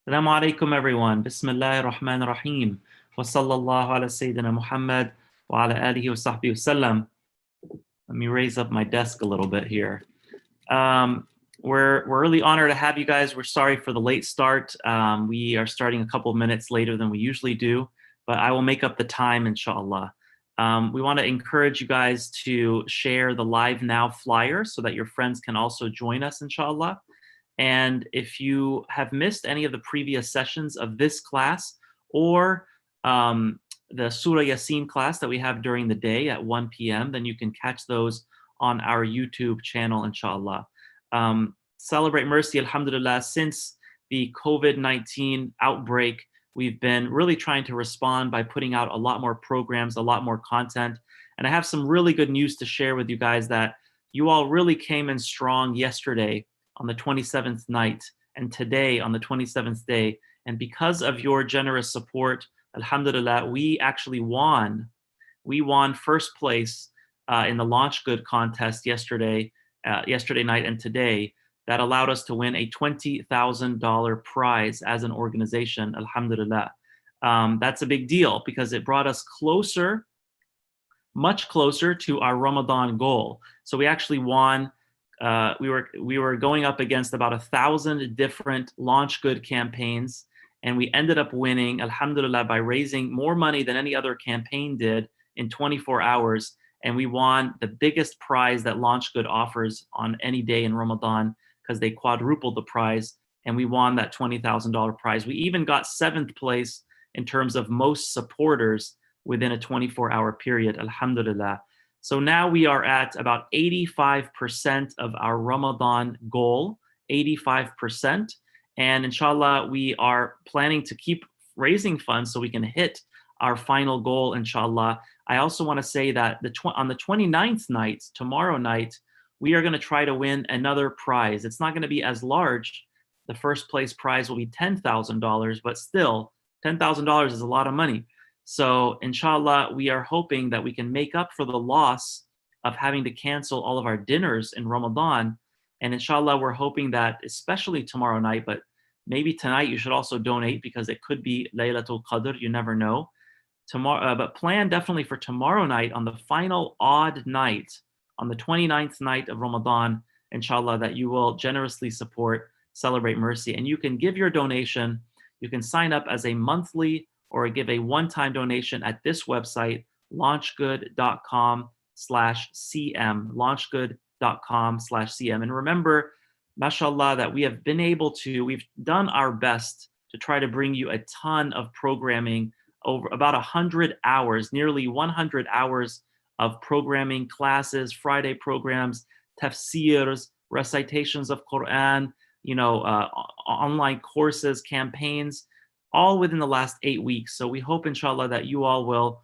Assalamu alaikum everyone. Bismillahir Rahmanir Rahim. Wa sallallahu ala Sayyidina Muhammad wa ala alihi wa sahbihi wasallam. Let me raise up my desk a little bit here. We're really honored to have you guys. We're sorry for the late start. We are starting a couple of minutes later than we usually do, but I will make up the time, inshallah. We want to encourage you guys to share the Live Now flyer so that your friends can also join us, inshallah. And if you have missed any of the previous sessions of this class or the Surah Yasin class that we have during the day at 1 p.m., then you can catch those on our YouTube channel, inshallah. Celebrate Mercy, alhamdulillah, since the COVID-19 outbreak, we've been really trying to respond by putting out a lot more programs, a lot more content. And I have some really good news to share with you guys that you all really came in strong yesterday on the 27th night and today on the 27th day. And because of your generous support, alhamdulillah, we actually won. We won first place in the Launch Good contest yesterday night and today. That allowed us to win a $20,000 prize as an organization, alhamdulillah. That's a big deal because it brought us closer, much closer to our Ramadan goal. So we actually won. We were going up against about 1,000 different Launch Good campaigns, and we ended up winning, alhamdulillah, by raising more money than any other campaign did in 24 hours. And we won the biggest prize that Launch Good offers on any day in Ramadan because they quadrupled the prize, and we won that $20,000 prize. We even got 7th place in terms of most supporters within a 24-hour period, alhamdulillah. So now we are at about 85% of our Ramadan goal, 85%. And inshallah, we are planning to keep raising funds so we can hit our final goal, inshallah. I also want to say that on the 29th night, tomorrow night, we are going to try to win another prize. It's not going to be as large. The first place prize will be $10,000, but still, $10,000 is a lot of money. So inshallah, we are hoping that we can make up for the loss of having to cancel all of our dinners in Ramadan. And inshallah, we're hoping that especially tomorrow night, but maybe tonight you should also donate because it could be Laylatul Qadr, you never know. Tomorrow, but plan definitely for tomorrow night on the final odd night, on the 29th night of Ramadan, inshallah, that you will generously support Celebrate Mercy. And you can give your donation. You can sign up as a monthly or give a one-time donation at this website, launchgood.com/cm, launchgood.com/cm. And remember, mashallah, that we've done our best to try to bring you a ton of programming, over about 100 hours, nearly 100 hours of programming, classes, Friday programs, tafsirs, recitations of Quran, online courses, campaigns, all within the last 8 weeks. So we hope, inshallah, that you all will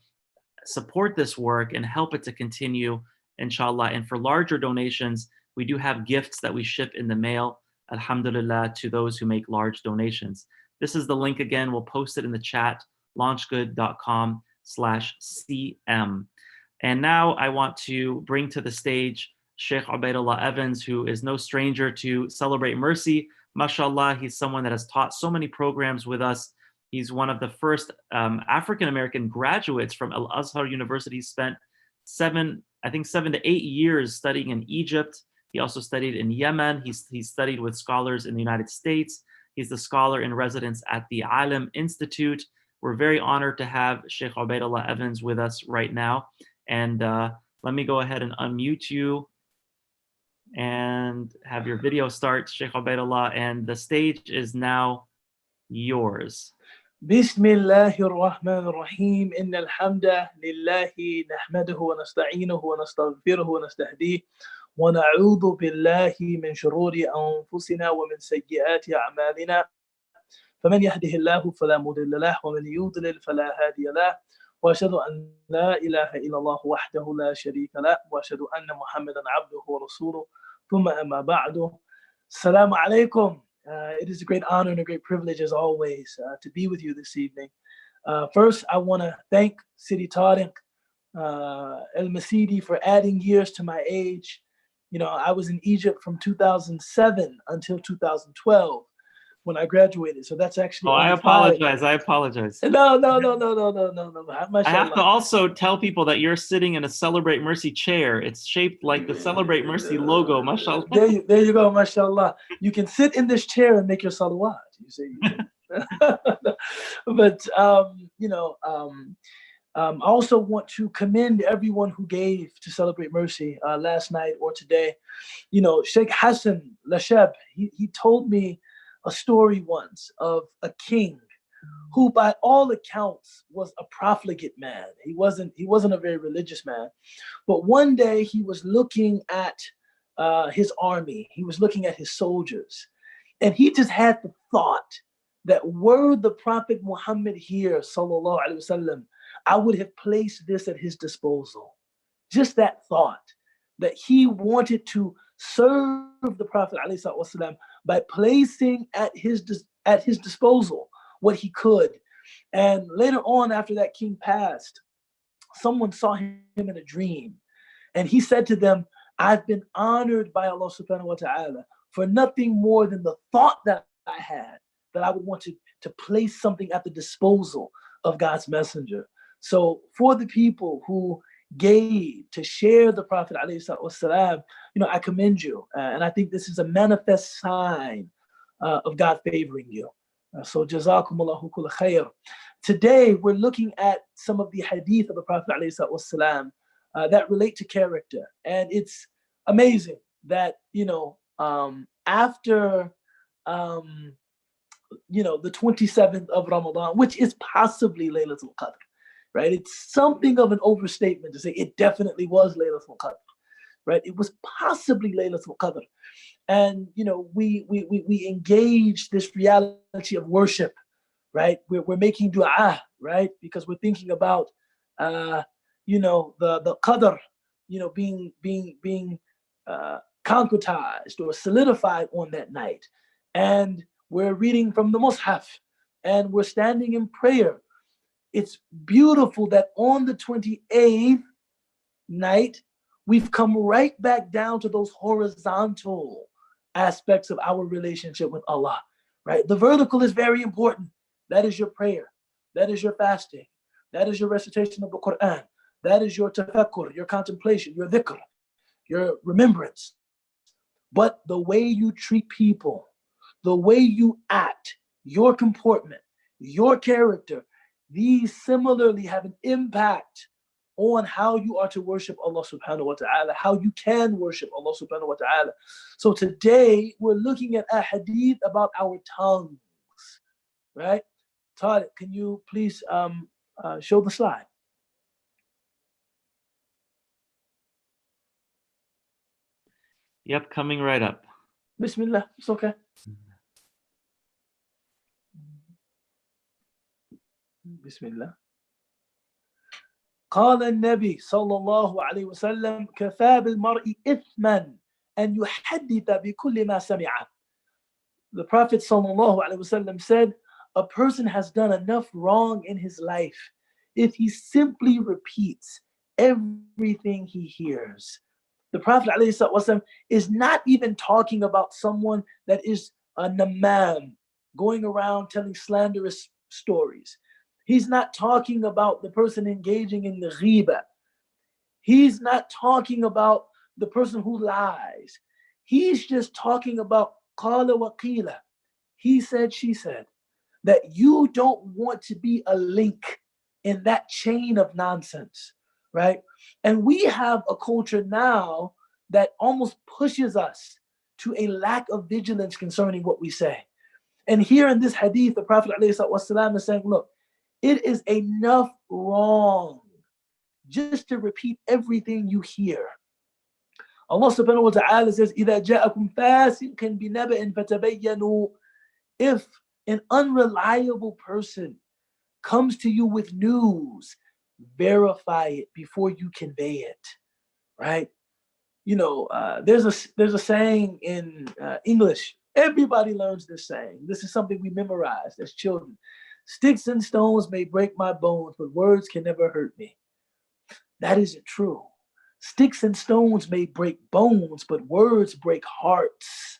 support this work and help it to continue, inshallah. And for larger donations, we do have gifts that we ship in the mail, alhamdulillah, to those who make large donations. This is the link again. We'll post it in the chat, launchgood.com/cm. And now I want to bring to the stage Shaykh Ubaydullah Evans, who is no stranger to Celebrate Mercy. Mashallah, he's someone that has taught so many programs with us. He's one of the first African-American graduates from Al-Azhar University. He spent 7 to 8 years studying in Egypt. He also studied in Yemen. He's studied with scholars in the United States. He's the scholar in residence at the Alim Institute. We're very honored to have Shaykh Ubaydullah Evans with us right now. And let me go ahead and unmute you and have your video start, Shaykh Ubaydullah, and the stage is now yours. Bismillahir Rahmanir Rahim. Innal hamda lillahi nahmaduhu wa nasta'inuhu wa nastaghfiruhu wa nastahdihi wa na'udhu billahi min shururi anfusina wa min sayyiati a'malina. فمن يهده الله فلا مضل له ومن يضلل فلا هادي له وأشهد أن لا إله إلا الله وحده لا شريك له وأشهد أن محمدا عبده ورسوله ثم أما بعد. Assalamu alaikum. It is a great honor and a great privilege, as always, to be with you this evening. First, I want to thank Sidi Tariq El-Masidi for adding years to my age. I was in Egypt from 2007 until 2012. when I graduated. So that's actually I only apologize. I apologize. No. I have to also tell people that you're sitting in a Celebrate Mercy chair. It's shaped like the Celebrate Mercy logo, mashallah. There you go, mashallah. You can sit in this chair and make your salawat. You see. But I also want to commend everyone who gave to Celebrate Mercy last night or today. Shaykh Hassan Lashab, he told me a story once of a king who, by all accounts, was a profligate man. He wasn't a very religious man. But one day he was looking at his army. He was looking at his soldiers. And he just had the thought that were the Prophet Muhammad here, sallallahu alaihi wasallam, I would have placed this at his disposal. Just that thought that he wanted to serve the Prophet ﷺ by placing at his disposal what he could. And later on, after that king passed, someone saw him in a dream. And he said to them, I've been honored by Allah subhanahu wa ta'ala for nothing more than the thought that I had, that I would want to place something at the disposal of God's messenger. So for the people who gave to share the Prophet ﷺ, I commend you. And I think this is a manifest sign of God favoring you. So jazakumullahu kulla khair. Today, we're looking at some of the hadith of the Prophet ﷺ that relate to character. And it's amazing that, after, the 27th of Ramadan, which is possibly Laylatul Qadr, right? It's something of an overstatement to say it definitely was Laylatul Qadr, right? It was possibly Laylatul Qadr. And, we engage this reality of worship, right? We're making dua, right? Because we're thinking about, the Qadr, being concretized or solidified on that night. And we're reading from the Mus'haf and we're standing in prayer. It's beautiful that on the 28th night, we've come right back down to those horizontal aspects of our relationship with Allah, right? The vertical is very important. That is your prayer. That is your fasting. That is your recitation of the Quran. That is your tafakkur, your contemplation, your dhikr, your remembrance. But the way you treat people, the way you act, your comportment, your character, these similarly have an impact on how you are to worship Allah subhanahu wa ta'ala, how you can worship Allah subhanahu wa ta'ala. So today we're looking at a hadith about our tongues, right? Tariq, can you please show the slide? Yep, coming right up. Bismillah, it's okay. Bismillah. قال النبي صلى الله عليه وسلم كفى بالمرء إثما أن يحدث بكل ما سمع. The Prophet صلى الله عليه وسلم said, a person has done enough wrong in his life if he simply repeats everything he hears. The Prophet ﷺ is not even talking about someone that is a namam, going around telling slanderous stories. He's not talking about the person engaging in the ghiba. He's not talking about the person who lies. He's just talking about qala wa qila. He said, she said. That you don't want to be a link in that chain of nonsense, right? And we have a culture now that almost pushes us to a lack of vigilance concerning what we say. And here in this hadith, the Prophet ﷺ is saying, look, it is enough wrong just to repeat everything you hear. Allah subhanahu wa ta'ala says, إِذَا جَاءَكُمْ فَاسِقٌ بِنَبَإٍ فَتَبَيَّنُوا. If an unreliable person comes to you with news, verify it before you convey it, right? There's a saying in English. Everybody learns this saying. This is something we memorized as children. Sticks and stones may break my bones, but words can never hurt me. That isn't true. Sticks and stones may break bones, but words break hearts.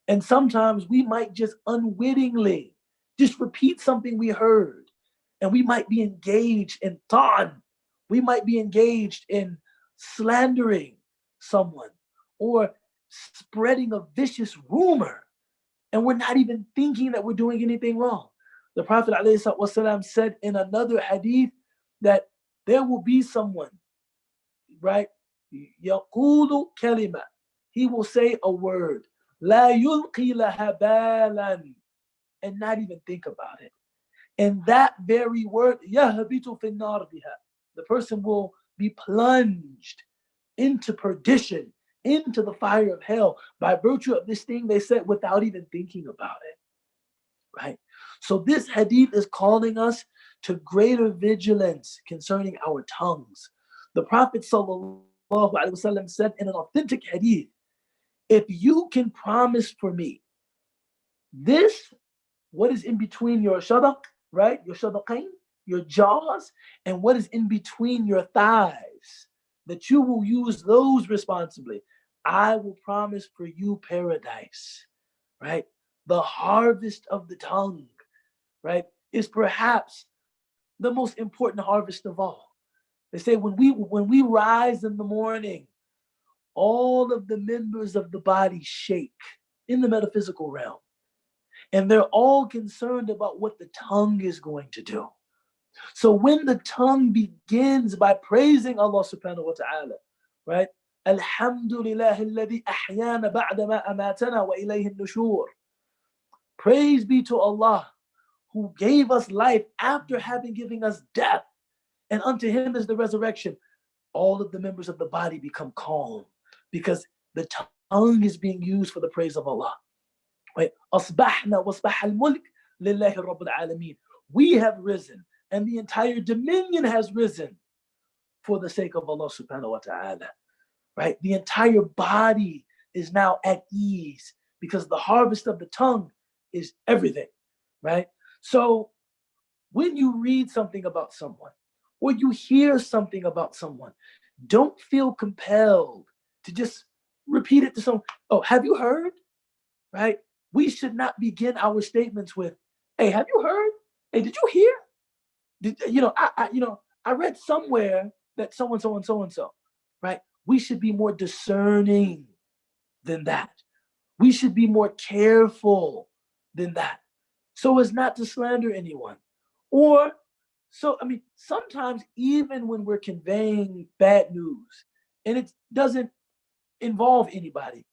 And sometimes we might just unwittingly just repeat something we heard, and we might be engaged in ta'an. We might be engaged in slandering someone or spreading a vicious rumor, and we're not even thinking that we're doing anything wrong. The Prophet ﷺ said in another hadith that there will be someone, right? يَقُولُ كَلِمَةً. He will say a word, لَا يُلْقِي لَهَا بَالًا, and not even think about it. And that very word, يَهْبِتُ فِي النَّارِ بِهَا, the person will be plunged into perdition, into the fire of hell by virtue of this thing they said without even thinking about it, right? So this hadith is calling us to greater vigilance concerning our tongues. The Prophet ﷺ said in an authentic hadith, if you can promise for me this, what is in between your shadaq, right? Your shadaqain, your jaws, and what is in between your thighs, that you will use those responsibly, I will promise for you paradise, right? The harvest of the tongue, right, is perhaps the most important harvest of all. They say when we rise in the morning, all of the members of the body shake in the metaphysical realm. And they're all concerned about what the tongue is going to do. So when the tongue begins by praising Allah subhanahu wa ta'ala, right? Alhamdulillah alladhi ahyana ba'da ma amatana wa ilayhi nushur. Praise be to Allah who gave us life after having given us death, and unto him is the resurrection. All of the members of the body become calm because the tongue is being used for the praise of Allah. Right? أصبحنا وأصبح الملك لله رب العالمين. We have risen, and the entire dominion has risen for the sake of Allah subhanahu wa ta'ala. Right? The entire body is now at ease because the harvest of the tongue is everything. Right? So when you read something about someone or you hear something about someone, don't feel compelled to just repeat it to someone. Oh, have you heard? Right? We should not begin our statements with, "Hey, have you heard? Hey, did you hear? I read somewhere that so and so and so and so." Right? We should be more discerning than that. We should be more careful than that, so as not to slander anyone. Or, sometimes even when we're conveying bad news and it doesn't involve anybody,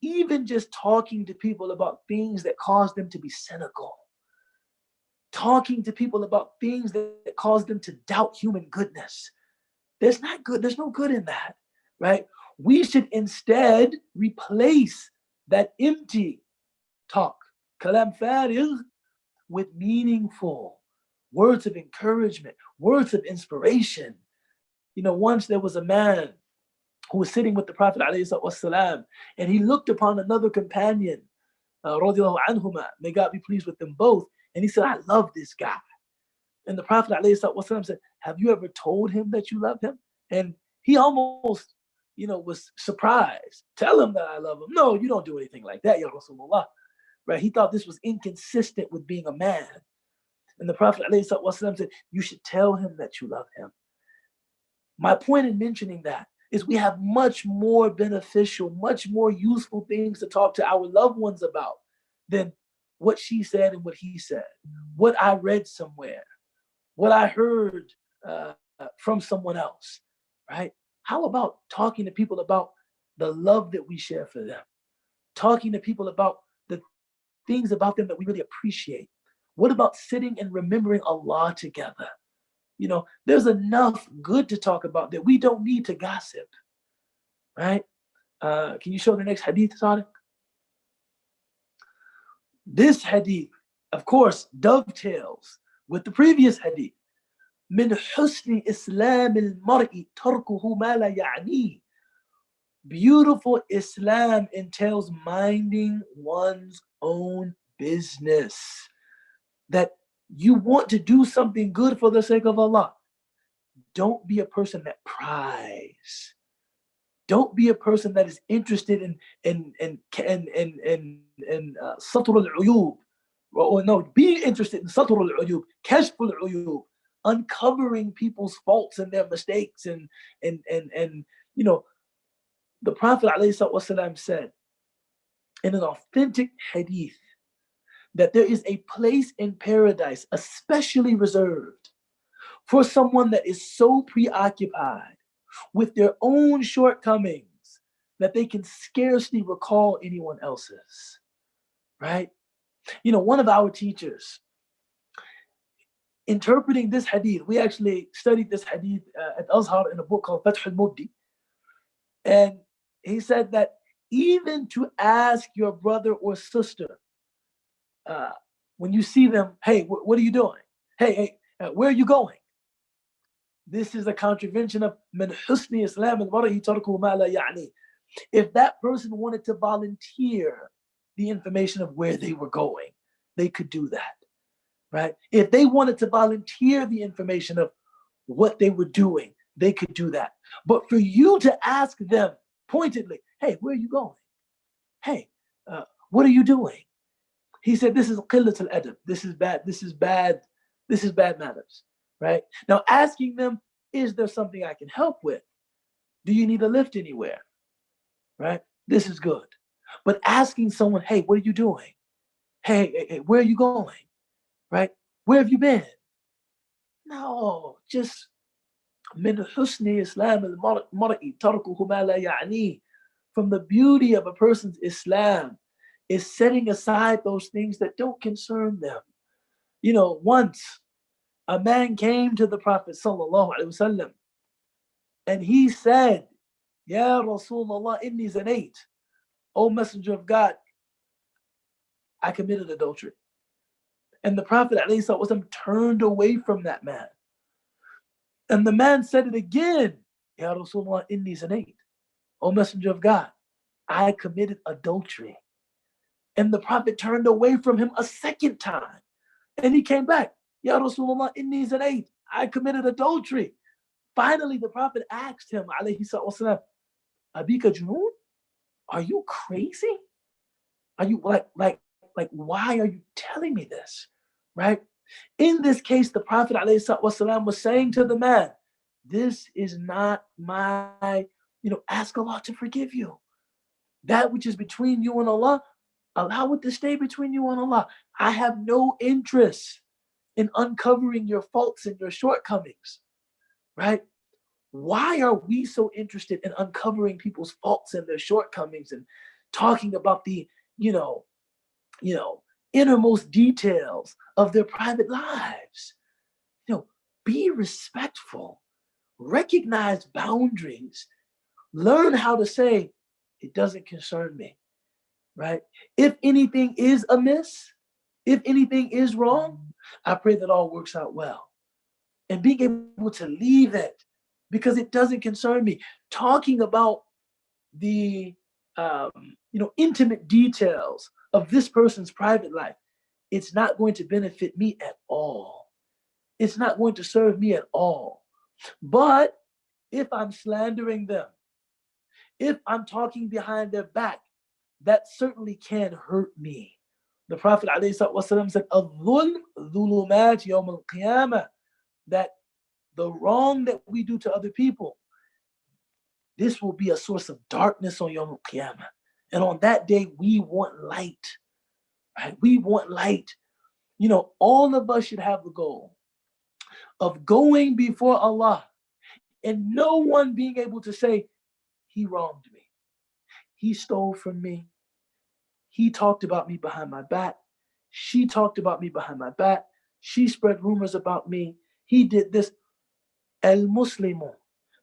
even just talking to people about things that cause them to be cynical, talking to people about things that cause them to doubt human goodness, there's no good in that, right? We should instead replace that empty talk, kalam farig, with meaningful words of encouragement, words of inspiration. Once there was a man who was sitting with the Prophet ﷺ, and he looked upon another companion, radiallahu anhuma, may God be pleased with them both, and he said, I love this guy. And the Prophet ﷺ said, have you ever told him that you love him? And he almost, was surprised. Tell him that I love him. No, you don't do anything like that, Ya Rasulullah. Right? He thought this was inconsistent with being a man. And the Prophet ﷺ said, you should tell him that you love him. My point in mentioning that is we have much more beneficial, much more useful things to talk to our loved ones about than what she said and what he said, what I read somewhere, what I heard from someone else, right? How about talking to people about the love that we share for them, talking to people about the things about them that we really appreciate? What about sitting and remembering Allah together? There's enough good to talk about that we don't need to gossip, right? Can you show the next hadith, Sadiq? This hadith, of course, dovetails with the previous hadith. من حسن إسلام المرء تركه ما لا يعنيه. Beautiful Islam entails minding one's own business. That you want to do something good for the sake of Allah. Don't be a person that pries. Don't be a person that is interested in satr al-uyub. Or no, be interested in satr al-uyub, kashf al-uyub, uncovering people's faults and their mistakes. And you know, the Prophet ﷺ said in an authentic hadith that there is a place in paradise especially reserved for someone that is so preoccupied with their own shortcomings that they can scarcely recall anyone else's, right? You know, one of our teachers, interpreting this hadith, we actually studied this hadith at Azhar in a book called Fath al-Mubdi, and he said that even to ask your brother or sister, when you see them, hey, what are you doing? Hey, where are you going? This is a contravention of min husni Islam al-mar'i tarkuhu ma la ya'ni. If that person wanted to volunteer the information of where they were going, they could do that, right? If they wanted to volunteer the information of what they were doing, they could do that. But for you to ask them pointedly, hey, where are you going? Hey, what are you doing? He said, this is qillat al-adab. This is bad. This is bad. This is bad manners, right? Now, asking them, is there something I can help with? Do you need a lift anywhere? Right? This is good. But asking someone, hey, what are you doing? Hey, where are you going? Right? Where have you been? No, just min husni Islam al-mar'i tarkuhu ma la ya'ni. From the beauty of a person's Islam is setting aside those things that don't concern them. You know, once a man came to the Prophet sallallahu alaihi wasallam and he said, Ya Rasulullah, inni zanait. O Messenger of God, I committed adultery. And the Prophet ﷺ turned away from that man. And the man said it again, Ya Rasulullah, inni zanait. O Messenger of God, I committed adultery. And the Prophet turned away from him a second time. And he came back, Ya Rasulullah, inni zanait. I committed adultery. Finally, the Prophet asked him, alayhi salatu Abika Junoon? Are you crazy? Are you like, why are you telling me this? Right? In this case, the Prophet ﷺ was saying to the man, this is not my, ask Allah to forgive you. That which is between you and Allah, allow it to stay between you and Allah. I have no interest in uncovering your faults and your shortcomings, right? Why are we so interested in uncovering people's faults and their shortcomings and talking about the, innermost details of their private lives? Be respectful, recognize boundaries, learn how to say, it doesn't concern me, right? If anything is amiss, if anything is wrong, I pray that all works out well. And being able to leave it because it doesn't concern me. Talking about the intimate details of this person's private life, it's not going to benefit me at all. It's not going to serve me at all. But if I'm slandering them, if I'm talking behind their back, that certainly can hurt me. The Prophet ﷺ said, "Al-dhulm dhulumat yawm al-qiyamah," that the wrong that we do to other people, this will be a source of darkness on Yawm al-Qiyamah. And on that day, we want light, right? We want light. All of us should have the goal of going before Allah and no one being able to say, he wronged me. He stole from me. He talked about me behind my back. She talked about me behind my back. She spread rumors about me. He did this. Al-Muslimu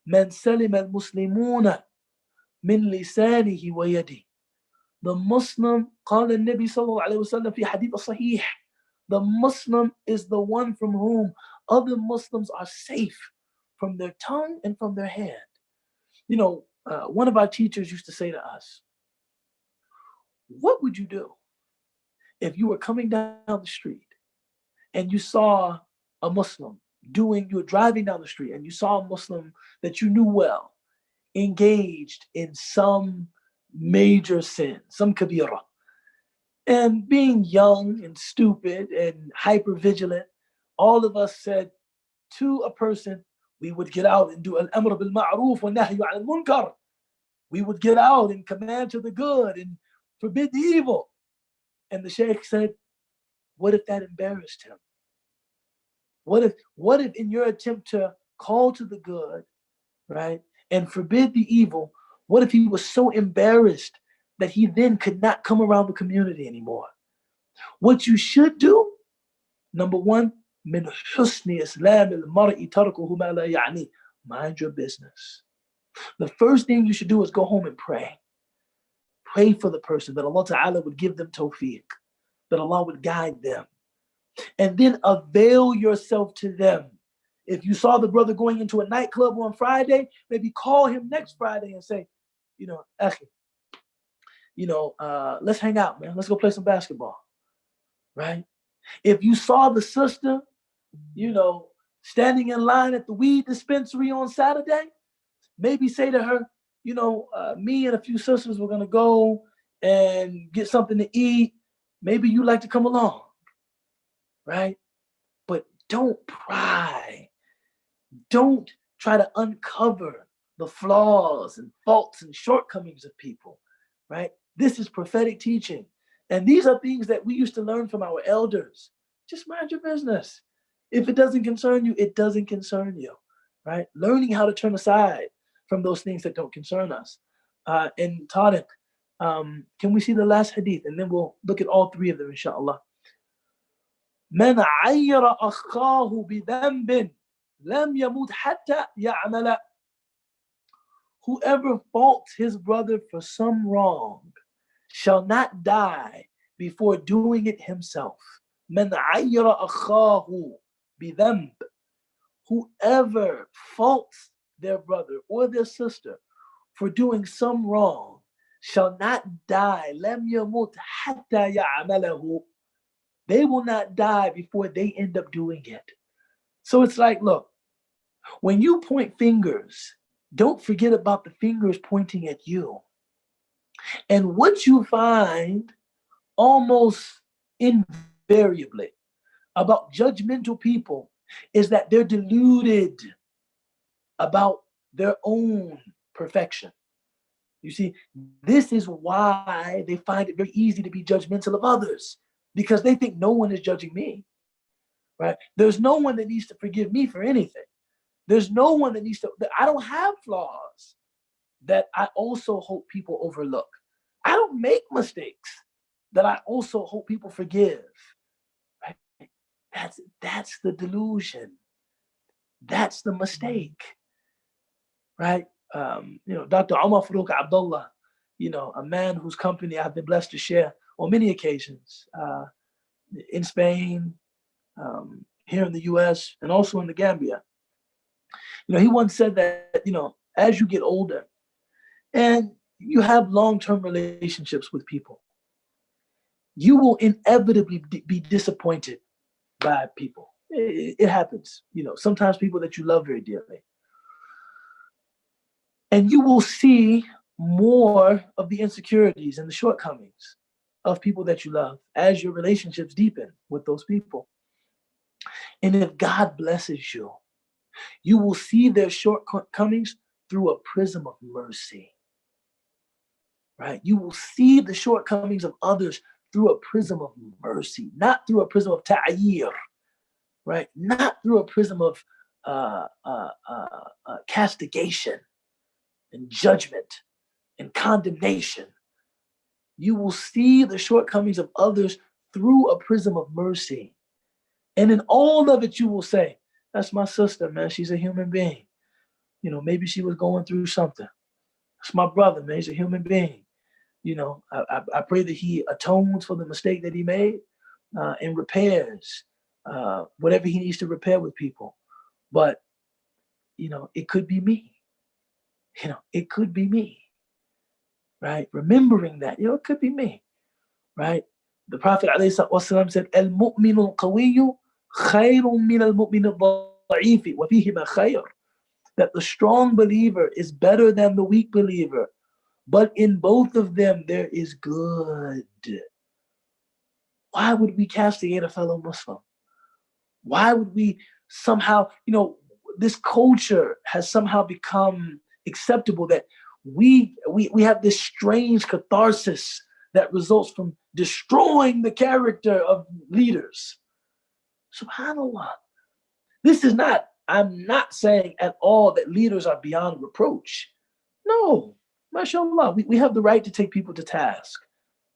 man salim al-Muslimuna min lisanihi wa yadi. The Muslim, قال النبي صلى الله عليه وسلم في حديث صحيح, the Muslim is the one from whom other Muslims are safe from their tongue and from their hand. One of our teachers used to say to us, what would you do if you were coming down the street and you saw a Muslim you were driving down the street and you saw a Muslim that you knew well engaged in some major sin, some kabira. And being young and stupid and hyper vigilant, all of us said to a person, we would get out and do al-amr bil ma'roof wa nahyu al munkar. We would get out and command to the good and forbid the evil. And the Shaykh said, what if that embarrassed him? What if in your attempt to call to the good, right, and forbid the evil, what if he was so embarrassed that he then could not come around the community anymore? What you should do, number one, min husni islam al-mar'i tarkuhu ma la ya'ni. Mind your business. The first thing you should do is go home and pray. Pray for the person that Allah Ta'ala would give them tawfiq, that Allah would guide them. And then avail yourself to them. If you saw the brother going into a nightclub on Friday, maybe call him next Friday and say, akhi, let's hang out, man. Let's go play some basketball, right? If you saw the sister, standing in line at the weed dispensary on Saturday, maybe say to her, me and a few sisters were going to go and get something to eat. Maybe you like to come along, right? But don't pry. Don't try to uncover the flaws and faults and shortcomings of people, right? This is prophetic teaching. And these are things that we used to learn from our elders. Just mind your business. If it doesn't concern you, it doesn't concern you, right? Learning how to turn aside from those things that don't concern us. And Tariq, can we see the last hadith? And then we'll look at all three of them, inshallah. من عير أخاه بذنب لم يموت حتى يعمل. Whoever faults his brother for some wrong shall not die before doing it himself. من عير أخاه بذنب. Whoever faults their brother or their sister for doing some wrong shall not die. لم يموت حتى يعمله. They will not die before they end up doing it. So it's like, look, when you point fingers, don't forget about the fingers pointing at you. And what you find almost invariably about judgmental people is that they're deluded about their own perfection. You see, this is why they find it very easy to be judgmental of others, because they think no one is judging me, right? There's no one that needs to forgive me for anything. There's no one that needs to, I don't have flaws that I also hope people overlook. I don't make mistakes that I also hope people forgive, right? That's the delusion. That's the mistake, right? Dr. Omar Farouk Abdullah, a man whose company I've been blessed to share on many occasions, in Spain, here in the US, and also in the Gambia. He once said that, as you get older and you have long-term relationships with people, you will inevitably be disappointed by people. It happens, sometimes people that you love very dearly. And you will see more of the insecurities and the shortcomings of people that you love as your relationships deepen with those people. And if God blesses you, you will see their shortcomings through a prism of mercy, right? You will see the shortcomings of others through a prism of mercy, not through a prism of ta'yir, right? Not through a prism of castigation and judgment and condemnation. You will see the shortcomings of others through a prism of mercy. And in all of it, you will say, that's my sister, man. She's a human being. Maybe she was going through something. That's my brother, man. He's a human being. I pray that he atones for the mistake that he made and repairs whatever he needs to repair with people. But, it could be me. It could be me, right? Remembering that, it could be me, right? The Prophet ﷺ said, "Al-mu'minu al-qawiyyu khayrun min al-mu'min al-dha'ifi wa fihi ma khayr." that the strong believer is better than the weak believer, but in both of them there is good. Why would we castigate a fellow Muslim? Why would we somehow, this culture has somehow become acceptable that we have this strange catharsis that results from destroying the character of leaders. SubhanAllah. This is not, I'm not saying at all that leaders are beyond reproach. No, mashallah, we have the right to take people to task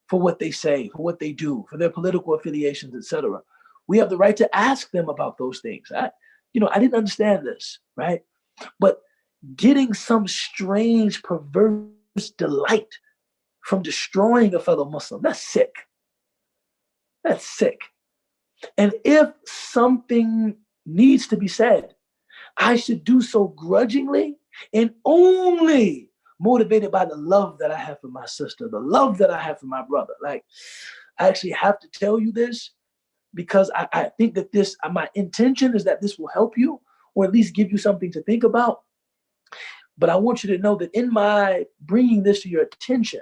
for what they say, for what they do, for their political affiliations, etc. We have the right to ask them about those things. I didn't understand this, right? But getting some strange, perverse delight from destroying a fellow Muslim, that's sick. That's sick. And if something needs to be said, I should do so grudgingly and only motivated by the love that I have for my sister, the love that I have for my brother. Like, I actually have to tell you this because I think that my intention is that this will help you or at least give you something to think about. But I want you to know that in my bringing this to your attention,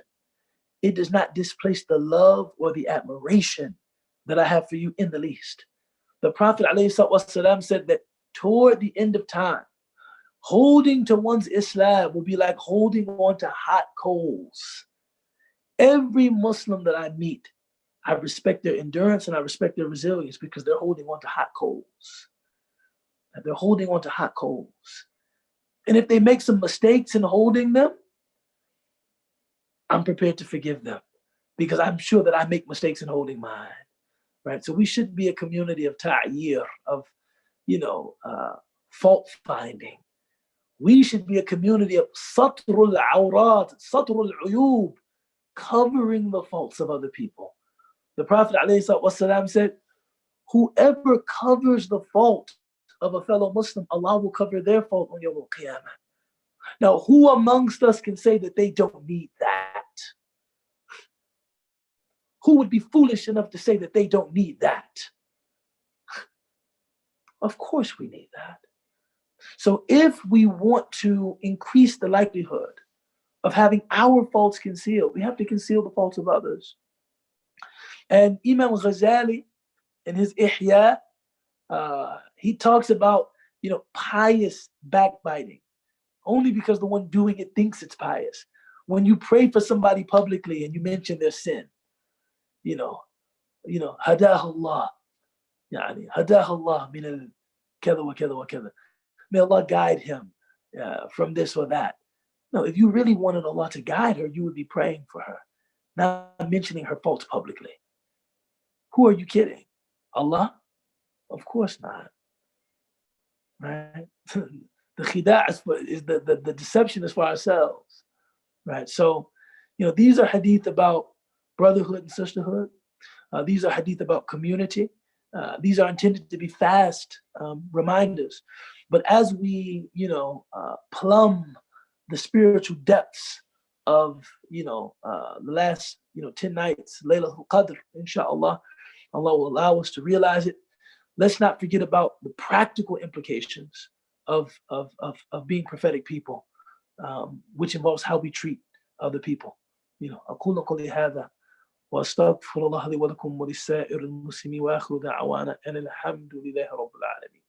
it does not displace the love or the admiration that I have for you in the least. The Prophet ﷺ said that toward the end of time, holding to one's Islam will be like holding on to hot coals. Every Muslim that I meet, I respect their endurance and I respect their resilience because they're holding on to hot coals. They're holding on to hot coals. And if they make some mistakes in holding them, I'm prepared to forgive them because I'm sure that I make mistakes in holding mine. Right? So we should be a community of ta'yir, of, fault finding. We should be a community of satrul awrat, satrul uyub, covering the faults of other people. The Prophet ﷺ said, whoever covers the fault of a fellow Muslim, Allah will cover their fault on Yawm al-Qiyamah. Now, who amongst us can say that they don't need that? Who would be foolish enough to say that they don't need that? Of course we need that. So if we want to increase the likelihood of having our faults concealed, we have to conceal the faults of others. And Imam Ghazali, in his Ihya, he talks about, pious backbiting, only because the one doing it thinks it's pious. When you pray for somebody publicly and you mention their sin, hadah Allah, hadah Allah min al-kada wa kada wa kada. May Allah guide him from this or that. No, if you really wanted Allah to guide her, you would be praying for her, not mentioning her faults publicly. Who are you kidding? Allah? Of course not. Right? The khida' is the deception is for ourselves. Right? So, these are hadith about brotherhood and sisterhood. These are hadith about community. These are intended to be fast reminders. But as we, plumb the spiritual depths of, the last, 10 nights, Laylatul Qadr, inshallah, Allah will allow us to realize it. Let's not forget about the practical implications of being prophetic people, which involves how we treat other people. أقول قولي هذا وأستغفر الله لي ولكم ولسائر المسلمين وآخر دعوانا أن الحمد لله رب العالمين.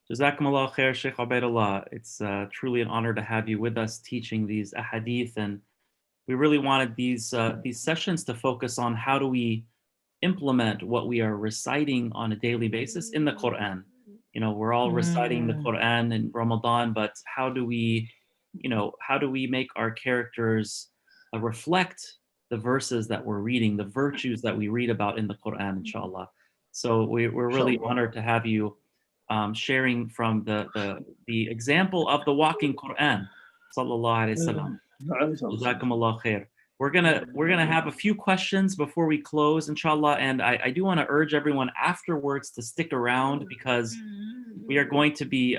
Jazakumullah khair, Shaykh Ubaydullah. It's truly an honor to have you with us teaching these ahadith, and we really wanted these sessions to focus on how do we implement what we are reciting on a daily basis in the Quran. We're all reciting the Quran in Ramadan, but how do we make our characters reflect the verses that we're reading, the virtues that we read about in the Quran, inshallah. So we're really honored to have you sharing from the example of the walking Quran, sallallahu alaihi wasallam. Jazakumullah khair. We're gonna have a few questions before we close, inshallah, and I do want to urge everyone afterwards to stick around because we are going to be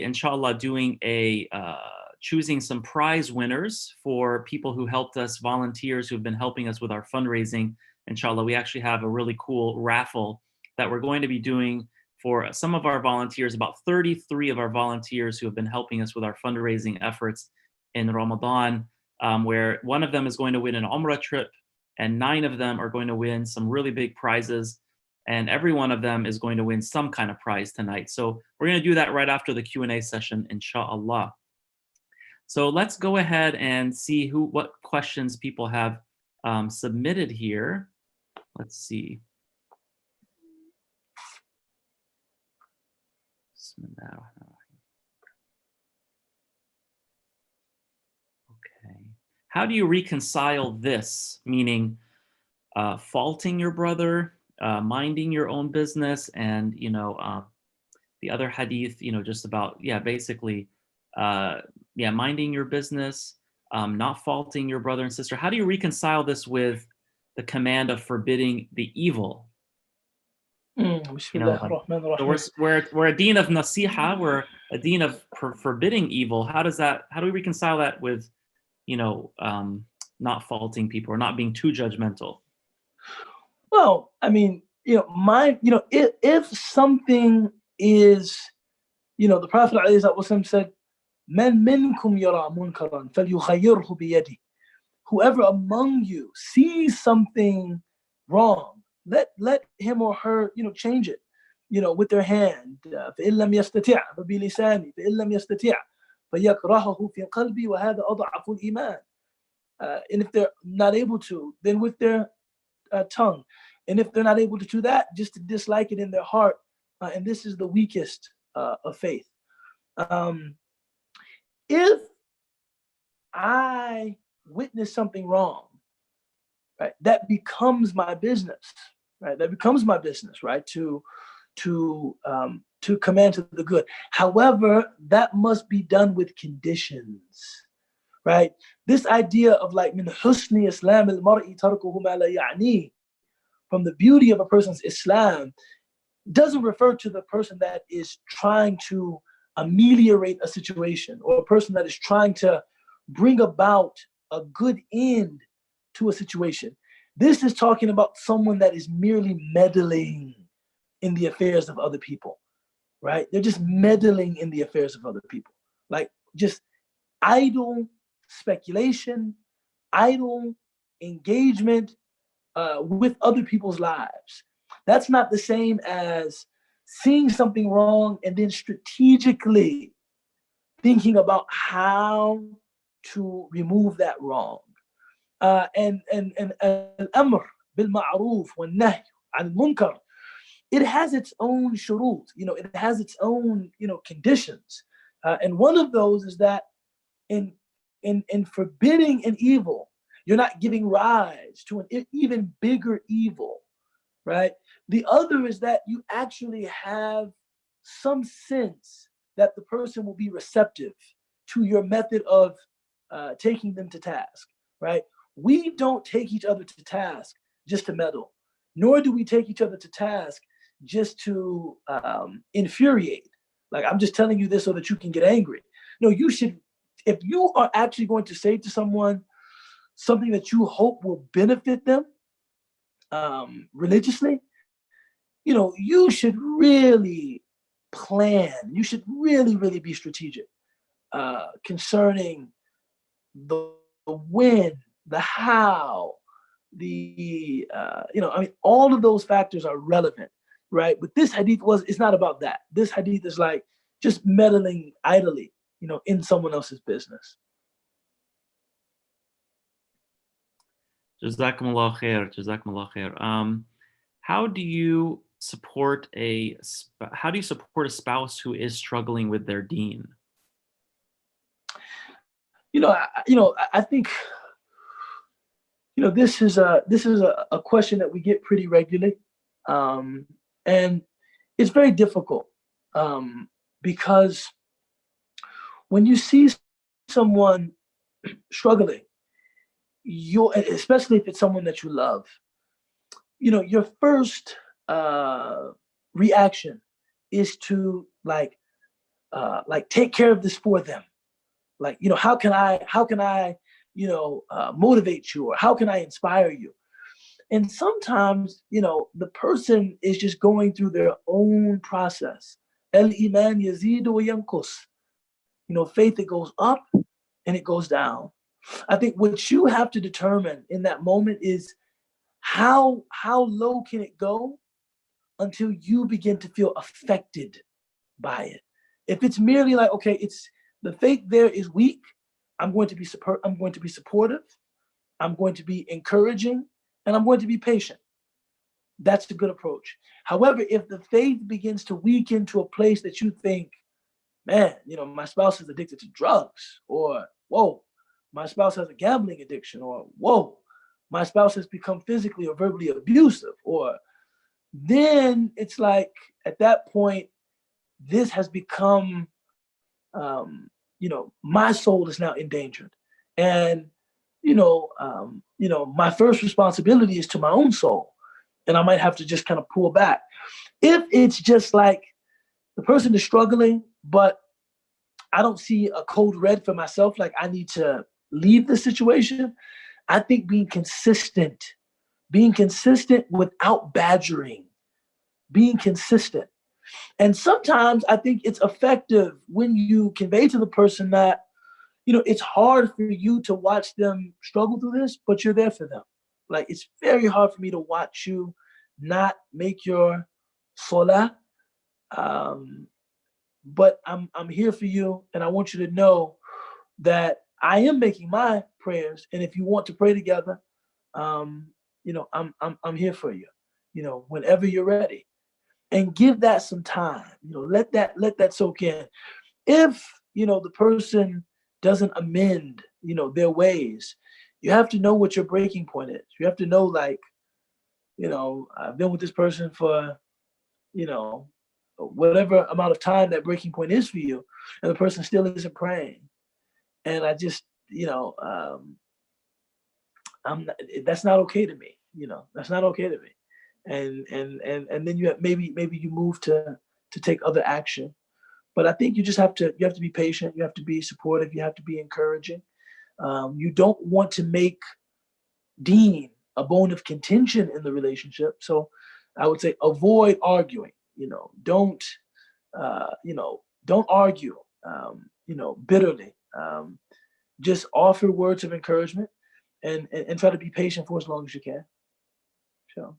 inshallah doing choosing some prize winners for people who helped us, volunteers who've been helping us with our fundraising. inshallah. We actually have a really cool raffle that we're going to be doing for some of our volunteers, about 33 of our volunteers who have been helping us with our fundraising efforts in Ramadan, where one of them is going to win an Umrah trip, and 9 of them are going to win some really big prizes, and every one of them is going to win some kind of prize tonight. So we're going to do that right after the Q&A session, inshallah. So let's go ahead and see what questions people have submitted here. Let's see. Okay. How do you reconcile this? Meaning faulting your brother, minding your own business, and the other hadith, just about basically minding your business, not faulting your brother and sister. How do you reconcile this with the command of forbidding the evil? So we're a deen of nasiha, we're a deen of forbidding evil. How do we reconcile that with not faulting people or not being too judgmental? Well, I mean, if something is, the Prophet ﷺ said, "Man minkum yara munkaran falyughayyirhu biyadihi." Whoever among you sees something wrong, let him or her, change it, with their hand. فإن لم يستطع فبلسانه فإن لم يستطع فيكرهه في قلبي وهذا أضعف الإيمان. And if they're not able to, then with their tongue. And if they're not able to do that, just to dislike it in their heart. And this is the weakest of faith. If I witness something wrong, right, that becomes my business, right? That becomes my business, right? To command to the good. However, that must be done with conditions, right? This idea of like min husni Islam al-mar'i tarkuhu ma la ya'ni, from the beauty of a person's Islam, doesn't refer to the person that is trying to ameliorate a situation, or a person that is trying to bring about a good end to a situation. This is talking about someone that is merely meddling in the affairs of other people, right? They're just meddling in the affairs of other people. Like just idle speculation, idle engagement with other people's lives. That's not the same as seeing something wrong and then strategically thinking about how to remove that wrong. And al-amr bil-ma'ruf wal-nahy al-munkar, it has its own shurut, it has its own, conditions. And one of those is that in forbidding an evil, you're not giving rise to an even bigger evil, right? The other is that you actually have some sense that the person will be receptive to your method of taking them to task, right? We don't take each other to task just to meddle, nor do we take each other to task just to infuriate. Like, I'm just telling you this so that you can get angry. No, you should, if you are actually going to say to someone something that you hope will benefit them religiously, you should really plan. You should really, really be strategic concerning the when, the how, the all of those factors are relevant, right? But this hadith it's not about that. This hadith is like just meddling idly, in someone else's business. Jazakumullah khair. Jazakumullah khair. How do you support a spouse who is struggling with their deen? I think this is a question that we get pretty regularly, and it's very difficult because when you see someone struggling, especially if it's someone that you love, your first reaction is to like take care of this for them. Like, how can I motivate you, or how can I inspire you? And sometimes, the person is just going through their own process. El-iman yazidu wa yanqus. Faith, it goes up and it goes down. I think what you have to determine in that moment is how low can it go until you begin to feel affected by it. If it's merely like, okay, it's the faith there is weak, I'm going to be supportive, I'm going to be encouraging, and I'm going to be patient. That's a good approach. However, if the faith begins to weaken to a place that you think, man, my spouse is addicted to drugs, or whoa, my spouse has a gambling addiction, or whoa, my spouse has become physically or verbally abusive, or then it's like at that point, this has become, my soul is now endangered. And, my first responsibility is to my own soul. And I might have to just kind of pull back. If it's just like the person is struggling, but I don't see a code red for myself, like I need to leave the situation, I think being consistent without badgering, being consistent. And sometimes I think it's effective when you convey to the person that, it's hard for you to watch them struggle through this, but you're there for them. Like, it's very hard for me to watch you not make your salah, but I'm here for you, and I want you to know that I am making my prayers, and if you want to pray together, I'm here for you. Whenever you're ready, and give that some time. Let that soak in. If the person doesn't amend, their ways, you have to know what your breaking point is. You have to know, like, I've been with this person for, whatever amount of time that breaking point is for you, and the person still isn't praying. And I just, that's not okay to me. That's not okay to me. And then you have, maybe you move to take other action. But I think you have to be patient. You have to be supportive. You have to be encouraging. You don't want to make Deen a bone of contention in the relationship. So I would say avoid arguing. Don't argue. Bitterly. Just offer words of encouragement, and try to be patient for as long as you can. So,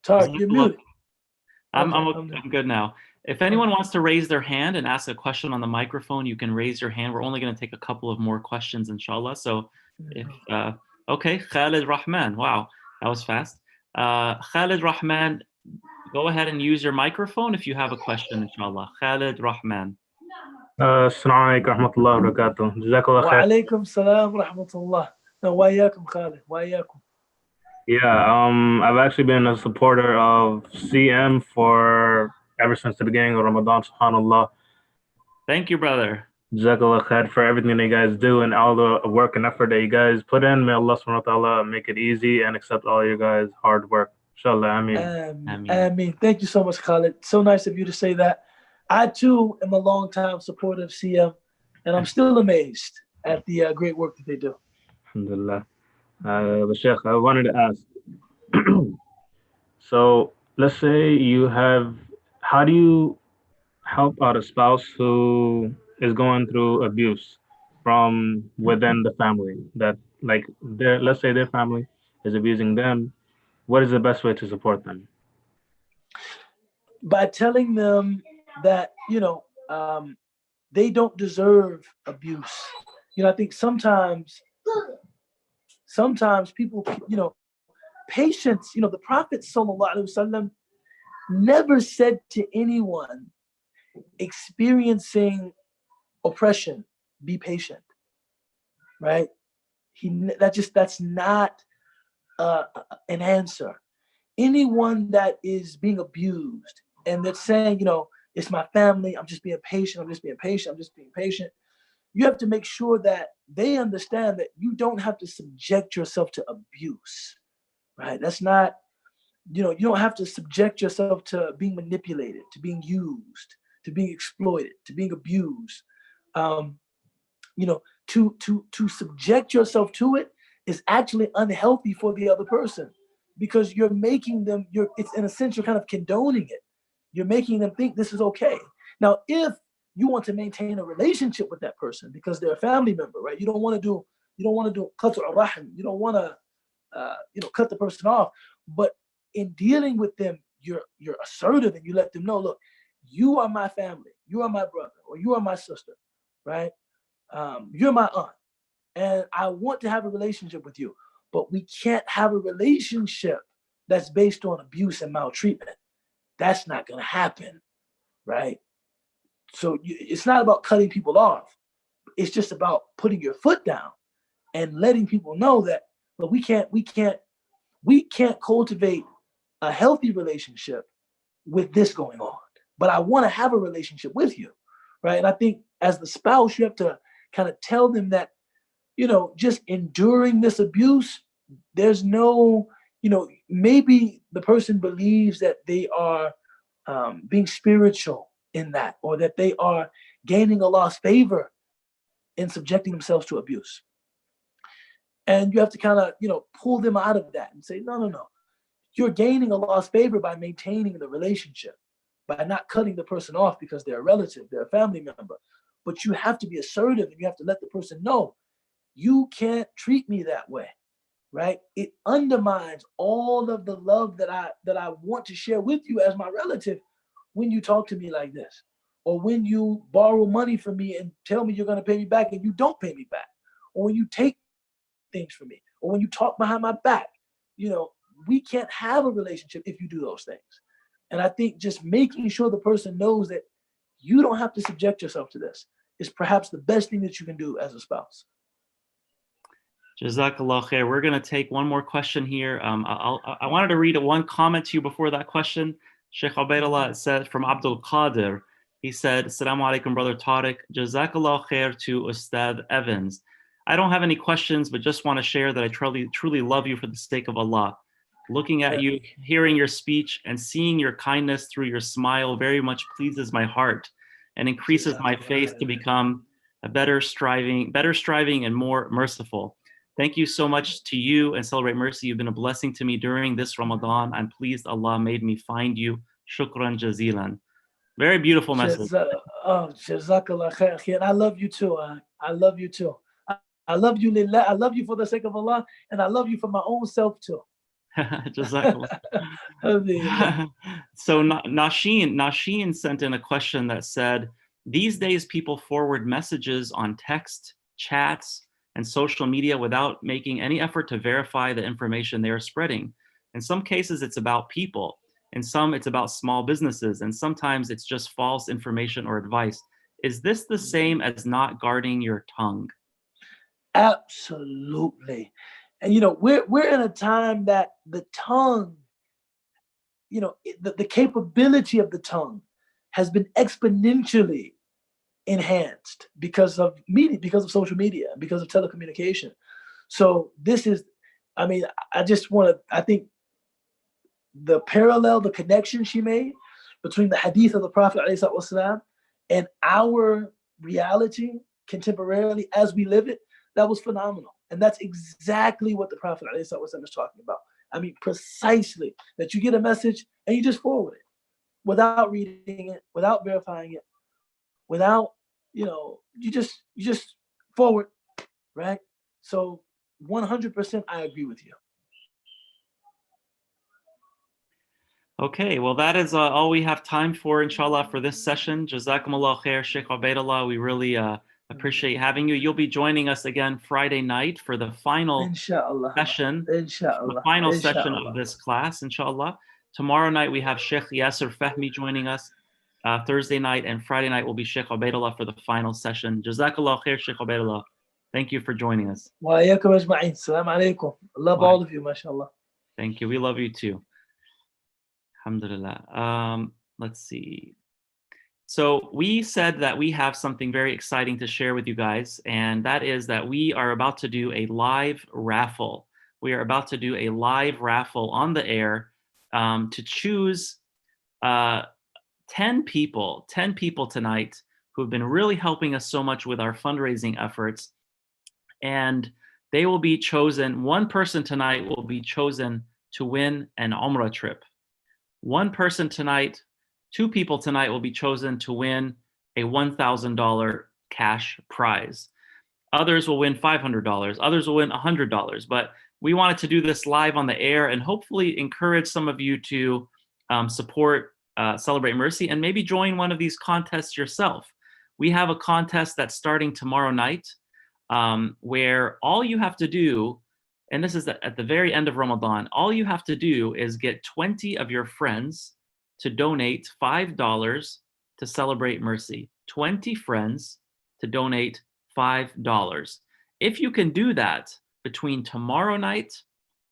Tarek, you're muted. I'm good now. If anyone wants to raise their hand and ask a question on the microphone, you can raise your hand. We're only going to take a couple of more questions, inshallah. So, okay, Khalid Rahman. Wow, that was fast. Khalid Rahman, go ahead and use your microphone if you have a question, inshallah. Khalid Rahman. Assalamu alaikum warahmatullahi wabarakatuh. Jazakallah khair. Wa alaikum salam rahmatullah. Wa alaikum Khalid. Wa alaikum. Yeah, I've actually been a supporter of CM ever since the beginning of Ramadan, subhanAllah. Thank you, brother. Jazakallah khair for everything that you guys do and all the work and effort that you guys put in. May Allah subhanahu wa ta'ala make it easy and accept all your guys' hard work. Inshallah, ameen. Ameen. Thank you so much, Khalid. So nice of you to say that. I too am a long-time supporter of CM, and I'm still amazed at the great work that they do. Alhamdulillah. But Sheikh, I wanted to ask, so let's say how do you help out a spouse who is going through abuse from within the family, that let's say their family is abusing them? What is the best way to support them? By telling them that, they don't deserve abuse. I think sometimes people, patience, the Prophet sallallahu alaihi wasallam never said to anyone experiencing oppression, be patient, right? That's not an answer. Anyone that is being abused and that's saying, it's my family, I'm just being patient, you have to make sure that they understand that you don't have to subject yourself to abuse, right? That's not, you don't have to subject yourself to being manipulated, to being used, to being exploited, to being abused. To subject yourself to it is actually unhealthy for the other person. because you're making them, it's in a sense, you're kind of condoning it. You're making them think this is okay. Now, if you want to maintain a relationship with that person because they're a family member, right? You don't want to do qat'u rahim. You don't want to, cut the person off. But in dealing with them, you're assertive and you let them know, look, you are my family, you are my brother, or you are my sister, right? You're my aunt, and I want to have a relationship with you, but we can't have a relationship that's based on abuse and maltreatment. That's not going to happen, right? So it's not about cutting people off. It's just about putting your foot down and letting people know that, look, we can't cultivate a healthy relationship with this going on. But I want to have a relationship with you, right? And I think as the spouse, you have to kind of tell them that, just enduring this abuse, there's no, maybe the person believes that they are being spiritual in that, or that they are gaining Allah's favor in subjecting themselves to abuse. And you have to kind of, pull them out of that and say, no. You're gaining Allah's favor by maintaining the relationship, by not cutting the person off because they're a relative, they're a family member. But you have to be assertive and you have to let the person know, you can't treat me that way, right? It undermines all of the love that I want to share with you as my relative when you talk to me like this, or when you borrow money from me and tell me you're going to pay me back and you don't pay me back, or when you take things from me, or when you talk behind my back. We can't have a relationship if you do those things. And I think just making sure the person knows that you don't have to subject yourself to this is perhaps the best thing that you can do as a spouse. Jazakallah khair. We're going to take one more question here. I wanted to read one comment to you before that question. Shaykh Ubaydullah said from Abdul Qadir, he said, Assalamu alaikum, Brother Tariq. Jazakallah khair to Ustadha Evans. I don't have any questions, but just want to share that I truly love you for the sake of Allah. Looking at you, hearing your speech, and seeing your kindness through your smile very much pleases my heart and increases my faith to become a better striving and more merciful. Thank you so much to you and Celebrate Mercy. You've been a blessing to me during this Ramadan. I'm pleased Allah made me find you. Shukran jazilan. Very beautiful message. Jazakallah khair. I love you too. I love you too. I love you, lillah. I love you for the sake of Allah, and I love you for my own self too. Jazakallah. So Nasheen sent in a question that said, these days people forward messages on text, chats, and social media without making any effort to verify the information they are spreading. In some cases, it's about people. In some, it's about small businesses. And sometimes it's just false information or advice. Is this the same as not guarding your tongue? Absolutely. And, we're in a time that the tongue, the capability of the tongue has been exponentially enhanced because of media, because of social media, because of telecommunication. So this is, I think the parallel, the connection she made between the hadith of the Prophet ﷺ and our reality contemporarily as we live it, that was phenomenal. And that's exactly what the Prophet ﷺ is talking about. Precisely, that you get a message and you just forward it without reading it, without verifying it, without, you just forward, right? So 100% I agree with you. Okay, well, that is all we have time for, inshallah, for this session. Jazakumullah khair, Shaykh Ubaydullah. We really appreciate having you. You'll be joining us again Friday night for the final session, the final session of this class, inshallah. Tomorrow night we have Shaykh Yasir Fahmy joining us. Thursday night and Friday night will be Shaykh Ubaydullah for the final session. Jazakallah khair, Shaykh Ubaydullah. Thank you for joining us. Wa alaikum ajma'in. Assalamu alaikum. I love all of you, mashallah. Thank you. We love you too. Alhamdulillah. Let's see. So we said that we have something very exciting to share with you guys, and that is that we are about to do a live raffle. We are about to do a live raffle on the air to choose 10 people tonight who have been really helping us so much with our fundraising efforts. And they will be chosen, one person tonight will be chosen to win an Umrah trip. One person tonight, two people tonight will be chosen to win a $1,000 cash prize. Others will win $500. Others will win $100. But we wanted to do this live on the air and hopefully encourage some of you to support Celebrate Mercy and maybe join one of these contests yourself. We have a contest that's starting tomorrow night where all you have to do, and this is at the very end of Ramadan, all you have to do is get 20 of your friends to donate $5 to Celebrate Mercy. 20 friends to donate $5. If you can do that between tomorrow night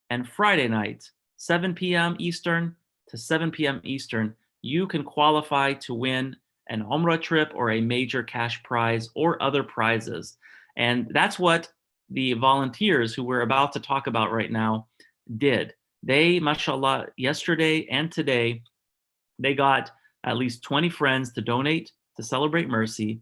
and Friday night, 7 p.m. Eastern to 7 p.m. Eastern, you can qualify to win an Umrah trip or a major cash prize or other prizes. And that's what the volunteers who we're about to talk about right now did. They, mashallah, yesterday and today, they got at least 20 friends to donate to Celebrate Mercy.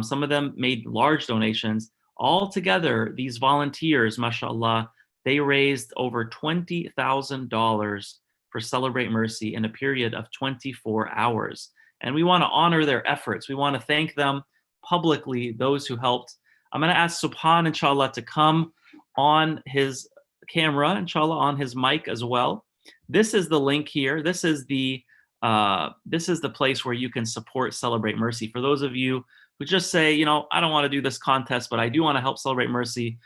Some of them made large donations. Altogether, these volunteers, mashallah, they raised over $20,000 for Celebrate Mercy in a period of 24 hours. And we want to honor their efforts. We want to thank them publicly, those who helped. I'm going to ask Subhan, inshallah, to come on his camera, inshallah, on his mic as well. This is the link here. This is the place where you can support Celebrate Mercy. For those of you who just say, you know, I don't want to do this contest, but I do want to help Celebrate Mercy,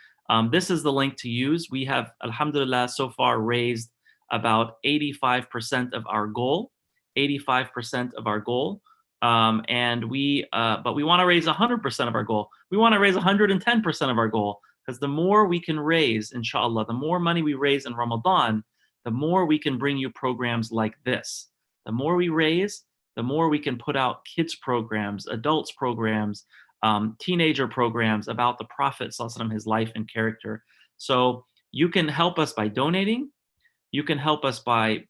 this is the link to use. We have, alhamdulillah, so far raised about 85% of our goal. 85% of our goal. But we want to raise 100% of our goal. We want to raise 110% of our goal, because the more we can raise, inshallah, the more money we raise in Ramadan, the more we can bring you programs like this. The more we raise, the more we can put out kids programs, adults programs, teenager programs about the Prophet sallallahu alaihi wasallam, his life and character. So you can help us by donating. You can help us by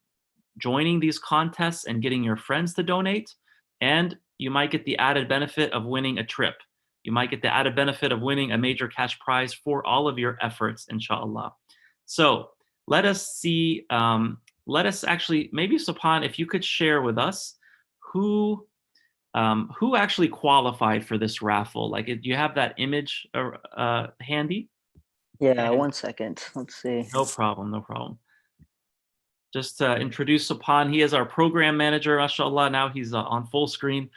joining these contests and getting your friends to donate. And you might get the added benefit of winning a trip. You might get the added benefit of winning a major cash prize for all of your efforts, inshallah. So let us see, let us actually, maybe Subhan, if you could share with us who actually qualified for this raffle. Like, do you have that image handy? Yeah, 1 second. Let's see. No problem, no problem. Just to introduce Subhan, he is our program manager, mashallah. Now he's on full screen.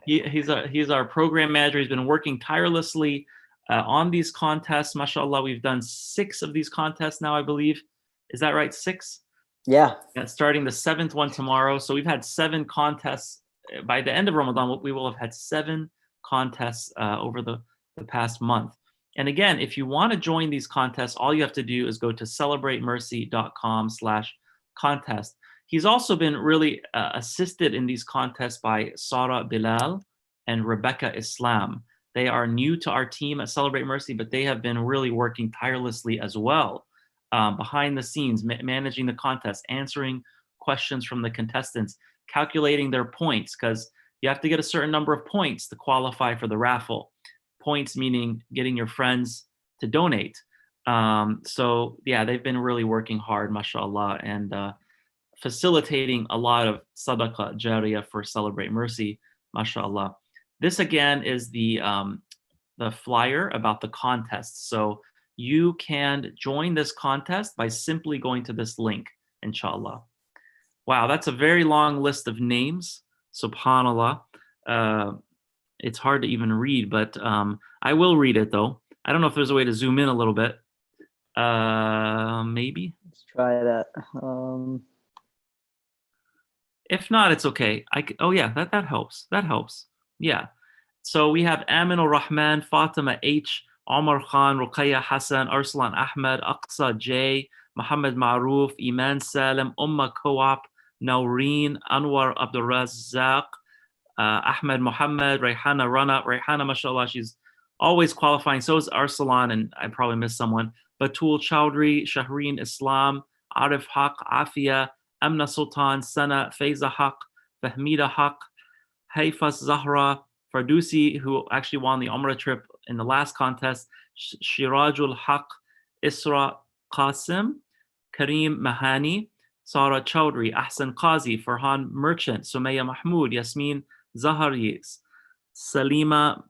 He's our program manager. He's been working tirelessly on these contests, mashallah. We've done 6 of these contests now, I believe. Is that right, 6? Yeah. Starting the 7th one tomorrow. So we've had 7 contests. By the end of Ramadan, we will have had 7 contests over the past month. And again, if you want to join these contests, all you have to do is go to celebratemercy.com/contest. He's also been really assisted in these contests by Sarah Bilal and Rebecca Islam. They are new to our team at Celebrate Mercy, but they have been really working tirelessly as well, behind the scenes, managing the contest, answering questions from the contestants, calculating their points, because you have to get a certain number of points to qualify for the raffle. Points meaning getting your friends to donate. So yeah, they've been really working hard, mashallah, and facilitating a lot of sadaqah jariyah for Celebrate Mercy, mashallah. This again is the flyer about the contest. So you can join this contest by simply going to this link, inshallah. Wow, that's a very long list of names, subhanallah. It's hard to even read, but I will read it though. I don't know if there's a way to zoom in a little bit. Maybe. Let's try that. If not, it's okay. Oh yeah, that helps. That helps. Yeah. So we have Amin al-Rahman, Fatima H, Omar Khan, Ruqayya Hassan, Arslan Ahmed, Aqsa J, Muhammad Maroof, Iman Salim, Umma Koap, Naureen, Anwar Abdul Razzaq, Ahmed Muhammad, Rayhana Rana. Rayhana, mashallah, she's always qualifying. So is Arsalan, and I probably missed someone. Batul Chowdhury, Shahreen Islam, Arif Haq, Afia, Amna Sultan, Sana, Faiza Haq, Fahmida Haq, Haifaz Zahra, Fardusi, who actually won the Umrah trip in the last contest, Shirajul Haq, Isra Qasim, Kareem Mahani, Sara Chowdhury, Ahsan Qazi, Farhan Merchant, Sumaya Mahmoud, Yasmin Zaharis, Salima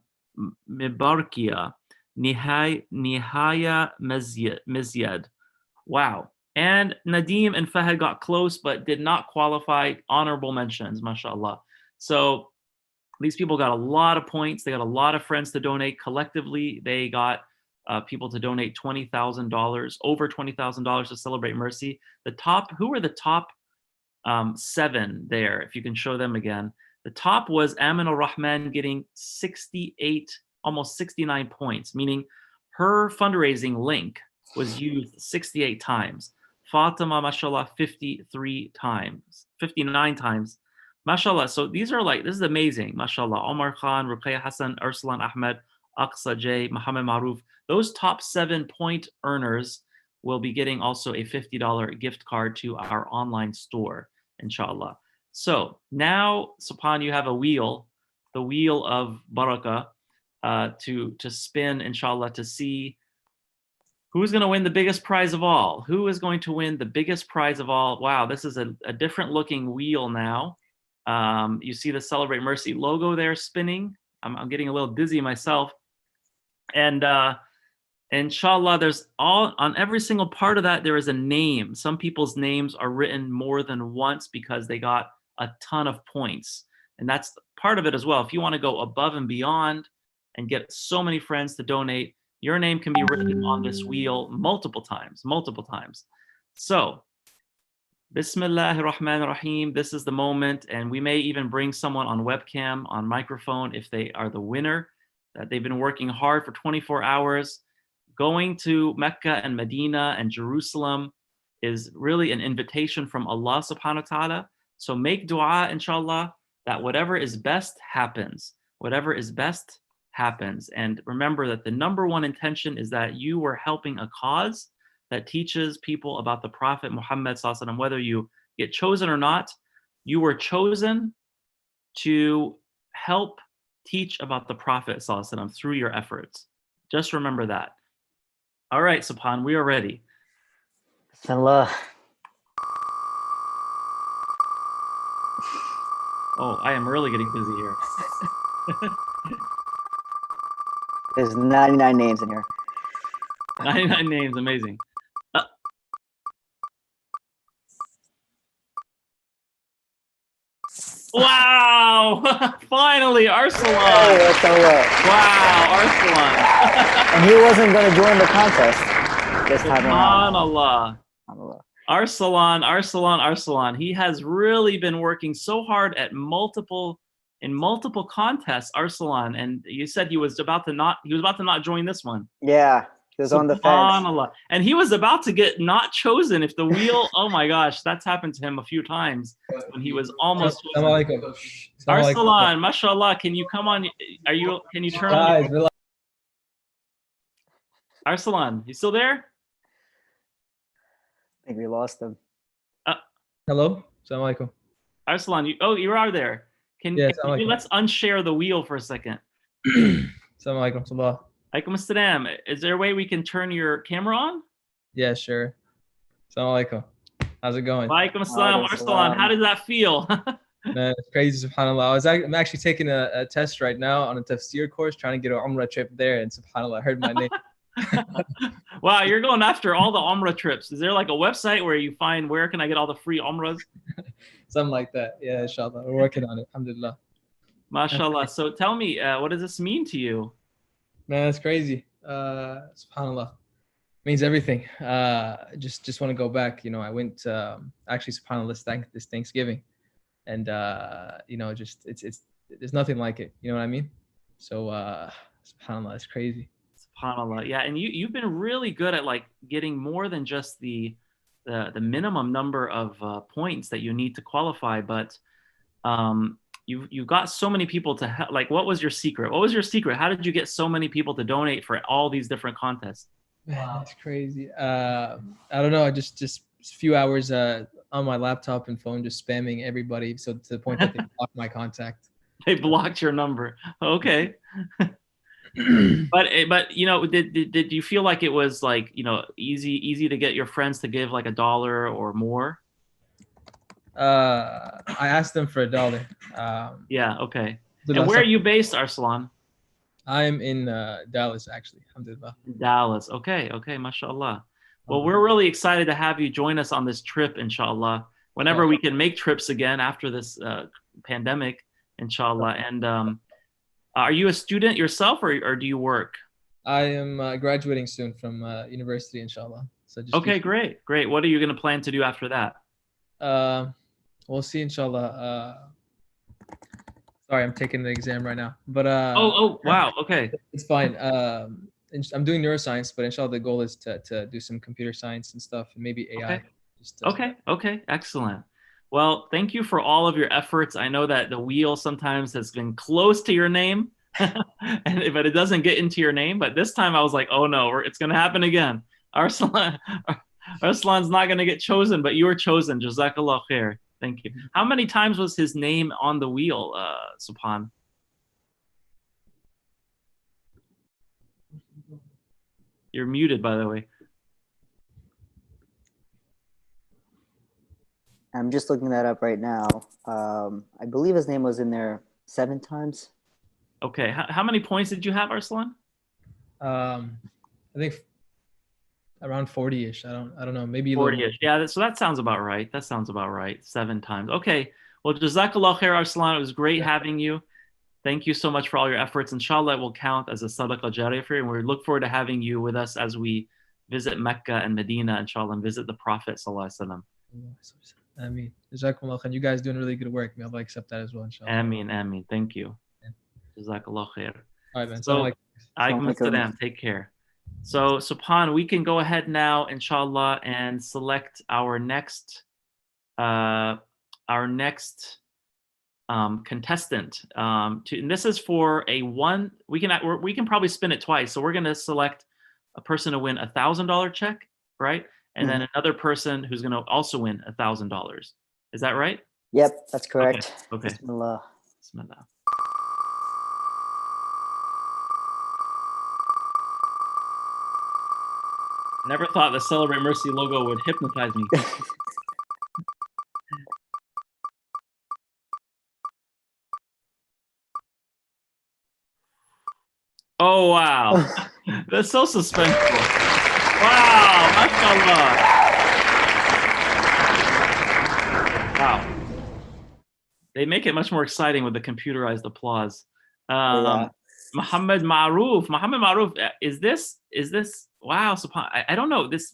Mibarkia, Nihaya Mizyad. Wow. And Nadeem and Fahad got close but did not qualify. Honorable mentions, mashallah. So these people got a lot of points. They got a lot of friends to donate. Collectively, they got people to donate $20,000, over $20,000 to Celebrate Mercy. Who were the top 7 there? If you can show them again. The top was Amin al-Rahman getting 68, almost 69 points, meaning her fundraising link was used 68 times. Fatima, mashallah, 59 times. Mashallah. So this is amazing. Mashallah. Omar Khan, Ruqayya Hassan, Arslan Ahmed, Aqsa J, Muhammad Maruf. Those top 7 point earners will be getting also a $50 gift card to our online store, inshallah. So now, Subhan, you have a wheel, the wheel of barakah, to spin, inshallah, to see who's going to win the biggest prize of all. Who is going to win the biggest prize of all? Wow, this is a different looking wheel now. You see the Celebrate Mercy logo there spinning. I'm getting a little dizzy myself. And inshallah, there's on every single part of that, there is a name. Some people's names are written more than once because they got a ton of points. And that's part of it as well. If you want to go above and beyond and get so many friends to donate, your name can be written on this wheel multiple times. So, Bismillahir Rahmanir Rahim. This is the moment, and we may even bring someone on webcam, on microphone, if they are the winner. That they've been working hard for 24 hours. Going to Mecca and Medina and Jerusalem is really an invitation from Allah subhanahu wa ta'ala. So make dua, inshallah, that whatever is best happens. Whatever is best happens. And remember that the number one intention is that you were helping a cause that teaches people about the Prophet Muhammad sallallahu alaihi wasallam. Whether you get chosen or not, you were chosen to help teach about the Prophet sallallahu alaihi wasallam through your efforts. Just remember that. All right, Subhan, we are ready. Bismillah. Oh, I am really getting busy here. There's 99 names in here. 99 names, amazing. Wow! Finally, Arslan. Hey, what's up? Wow, Arslan. And he wasn't going to join the contest this time around. SubhanAllah. SubhanAllah. Arslan. He has really been working so hard at multiple contests, Arslan. And you said he was about to not join this one. Yeah, he was on the fence. SubhanAllah. And he was about to get not chosen if the wheel, oh my gosh, that's happened to him a few times when he was almost chosen. Arslan, mashallah, can you come on? Can you turn on? Arslan, you still there? I think we lost him. Hello? Assalamu alaikum. Arslan, you are there. Can you let's unshare the wheel for a second? Assalamu alaikum. Sabah. Alaikum assalam. Is there a way we can turn your camera on? Yeah, sure. Assalamu alaikum. How's it going? Alaikum assalam. Arslan, how does that feel? Man, it's crazy, subhanAllah. I'm actually taking a test right now on a tafsir course, trying to get an Umrah trip there, and subhanAllah, I heard my name. Wow, you're going after all the Umrah trips. Is there like a website where you find where can I get all the free Umrahs? Something like that. Yeah, inshallah. We're working on it. Alhamdulillah. MashaAllah. So tell me, what does this mean to you? Man, it's crazy. SubhanAllah. Means everything. Just want to go back. I went actually SubhanAllah this Thanksgiving. And just it's there's nothing like it. You know what I mean? So SubhanAllah, it's crazy. SubhanAllah. Yeah, and you've been really good at like getting more than just the minimum number of points that you need to qualify, but you've got so many people to help. Like, what was your secret? How did you get so many people to donate for all these different contests? Man, that's crazy. I don't know. Just a few hours on my laptop and phone, just spamming everybody, so to the point that they blocked my contact. They blocked your number. Okay. But you know, did you feel like it was like, you know, easy to get your friends to give like $1 or more? I asked them for $1. Yeah, okay. the And last where are time- you based, Arslan? I'm in Dallas, actually. Alhamdulillah. Dallas. Okay, mashallah. Well, we're really excited to have you join us on this trip, inshallah. Whenever we can make trips again after this pandemic, inshallah. And are you a student yourself, or do you work? I am graduating soon from university, inshallah. So just Okay, great. What are you going to plan to do after that? we'll see, inshallah. Sorry, I'm taking the exam right now, but oh, wow. Okay. it's fine. I'm doing neuroscience, but inshallah, the goal is to do some computer science and stuff, and maybe AI. Okay, excellent. Well, thank you for all of your efforts. I know that the wheel sometimes has been close to your name, but it doesn't get into your name. But this time I was like, oh no, it's going to happen again. Arslan's not going to get chosen, but you were chosen. Jazakallah khair. Thank you. How many times was his name on the wheel, Subhan? You're muted, by the way. I'm just looking that up right now. I believe his name was in there 7 times. Okay. How many points did you have, Arslan? I think around 40-ish. I don't know. Maybe 40-ish. Yeah. So that sounds about right. 7 times. Okay. Well, Jazakallah khair, Arslan. It was great having you. Thank you so much for all your efforts. Inshallah, it will count as a sadaqah jariyah for you. And we look forward to having you with us as we visit Mecca and Medina, inshallah, and visit the Prophet, sallallahu alaihi wasallam. Ameen. Jazakumullah khair. You guys doing really good work. May Allah accept that as well, inshallah. Ameen. Thank you. Jazakallah khair. All right, man. So, take care. So, Subhan, we can go ahead now, inshallah, and select our next contestant. And this is for a one. We can probably spin it twice. So we're going to select a person to win $1,000 check, right? And then another person who's going to also win $1,000. Is that right? Yep, that's correct. Okay. Bismillah. Bismillah. Never thought the Celebrate Mercy logo would hypnotize me. Oh, wow. That's so suspenseful. Wow, mashallah. Wow. They make it much more exciting with the computerized applause. Muhammad Maroof, is this, wow, I don't know. Is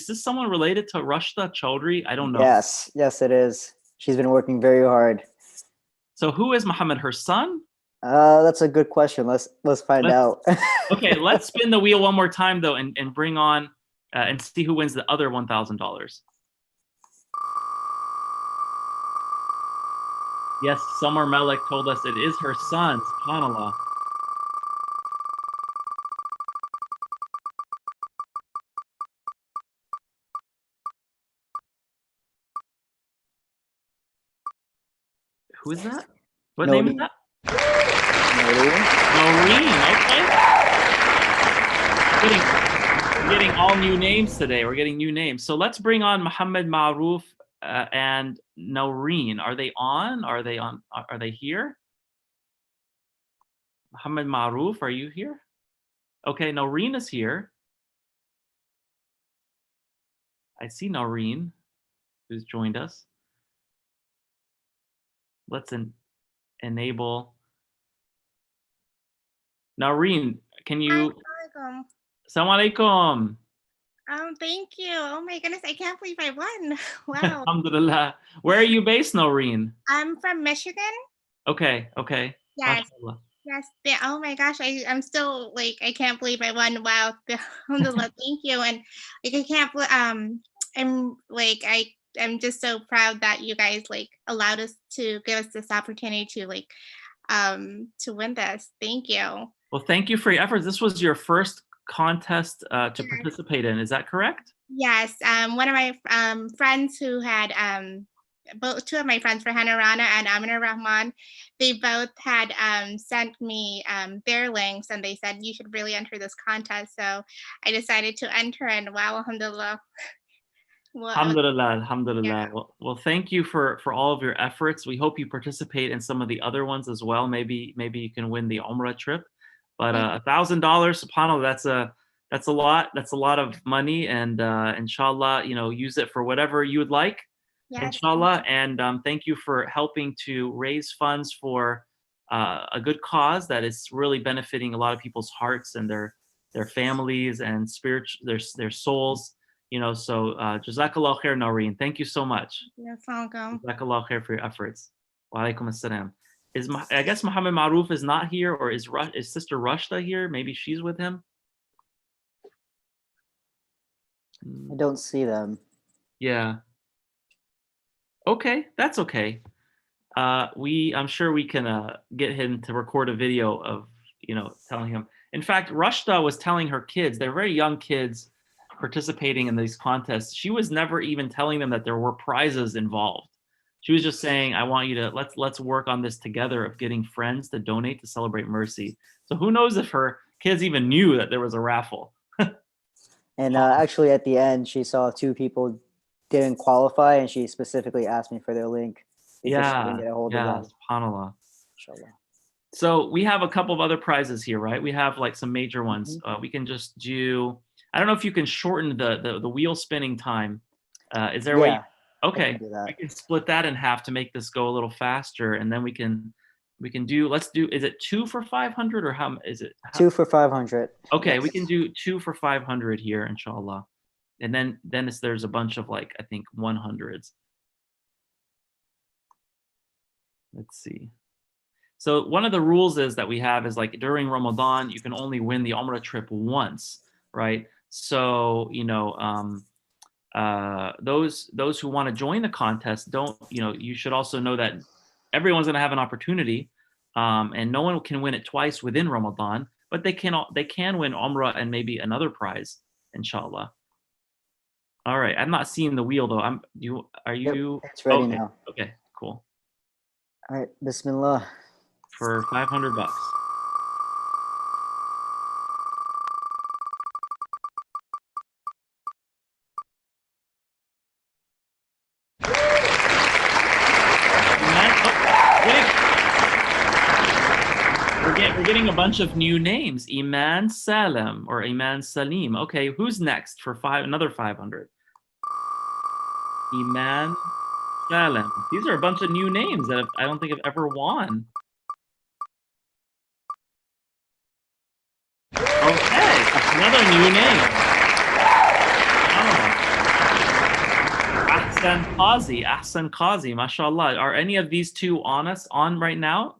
this someone related to Rashda Chaudhry? I don't know. Yes, it is. She's been working very hard. So who is Muhammad, her son? That's a good question. Let's find out. Okay, let's spin the wheel one more time though, and bring on and see who wins the other $1,000. Yes, Samar Malik told us it is her son. SubhanAllah. Who is that? What name is that? Noreen. Okay. We're getting all new names today. We're getting new names. So let's bring on Muhammad Maroof and Noreen. Are they on? Are they here? Muhammad Maroof, are you here? Okay, Noreen is here. I see Noreen, who's joined us. Let's enable. Noreen, can you? Assalamu alaikum. Thank you. Oh my goodness, I can't believe I won. Wow. Alhamdulillah. Where are you based, Noreen? I'm from Michigan. Okay. Yes. Yes. Oh my gosh, I'm still like, I can't believe I won. Wow. Alhamdulillah. Thank you. And like, I can't believe, I'm just so proud that you guys like allowed us to give us this opportunity to to win this. Thank you. Well, thank you for your efforts. This was your first contest to participate in. Is that correct? Yes. One of my friends who had both two of my friends, Farhana Rana and Amina Rahman, they both had sent me their links, and they said you should really enter this contest. So I decided to enter, and wow, alhamdulillah. Well, Alhamdulillah, alhamdulillah. Yeah. Well, thank you for all of your efforts. We hope you participate in some of the other ones as well. Maybe you can win the Umrah trip. But $1,000, subhanAllah, that's a lot. That's a lot of money, and inshallah, use it for whatever you would like. Yes. Inshallah, and thank you for helping to raise funds for a good cause that is really benefiting a lot of people's hearts and their families and their souls. So Jazakallah khair, Noreen. Thank you so much. Yes, welcome. Jazakallah khair for your efforts. Wa alaikum assalam. I guess Muhammad Maruf is not here, or is Sister Rushda here? Maybe she's with him. I don't see them. Yeah. Okay, that's okay. I'm sure we can get him to record a video of telling him. In fact, Rushda was telling her kids, they're very young kids participating in these contests. She was never even telling them that there were prizes involved. She was just saying, I want you to let's work on this together, of getting friends to donate to Celebrate Mercy. So who knows if her kids even knew that there was a raffle. And actually at the end, she saw 2 people didn't qualify, and she specifically asked me for their link. Because she didn't get a hold of them. SubhanAllah. Inshallah. So we have a couple of other prizes here, right? We have like some major ones. We can just do, I don't know if you can shorten the wheel spinning time. Is there a way? Okay, we can split that in half to make this go a little faster, and then we can do, is it 2 for 500, or how is it? 2 for 500. Okay, yes. We can do 2 for 500 here, inshallah. And then there's a bunch of, like, I think 100s. Let's see. So one of the rules is that we have is, like, during Ramadan, you can only win the Umrah trip once, right? So, those who want to join the contest, you should also know that everyone's going to have an opportunity, and no one can win it twice within Ramadan, but they can win Umrah and maybe another prize, inshallah. All right, I'm not seeing the wheel though. Are you? Yep, it's ready now. Okay, cool. All right, Bismillah. For $500. We're getting a bunch of new names. Iman Salem or Iman Salim. Okay, who's next for another 500? Iman Salem. These are a bunch of new names that I don't think I've ever won. Okay, another new name. Ahsan Qazi, mashallah. Are any of these two on right now?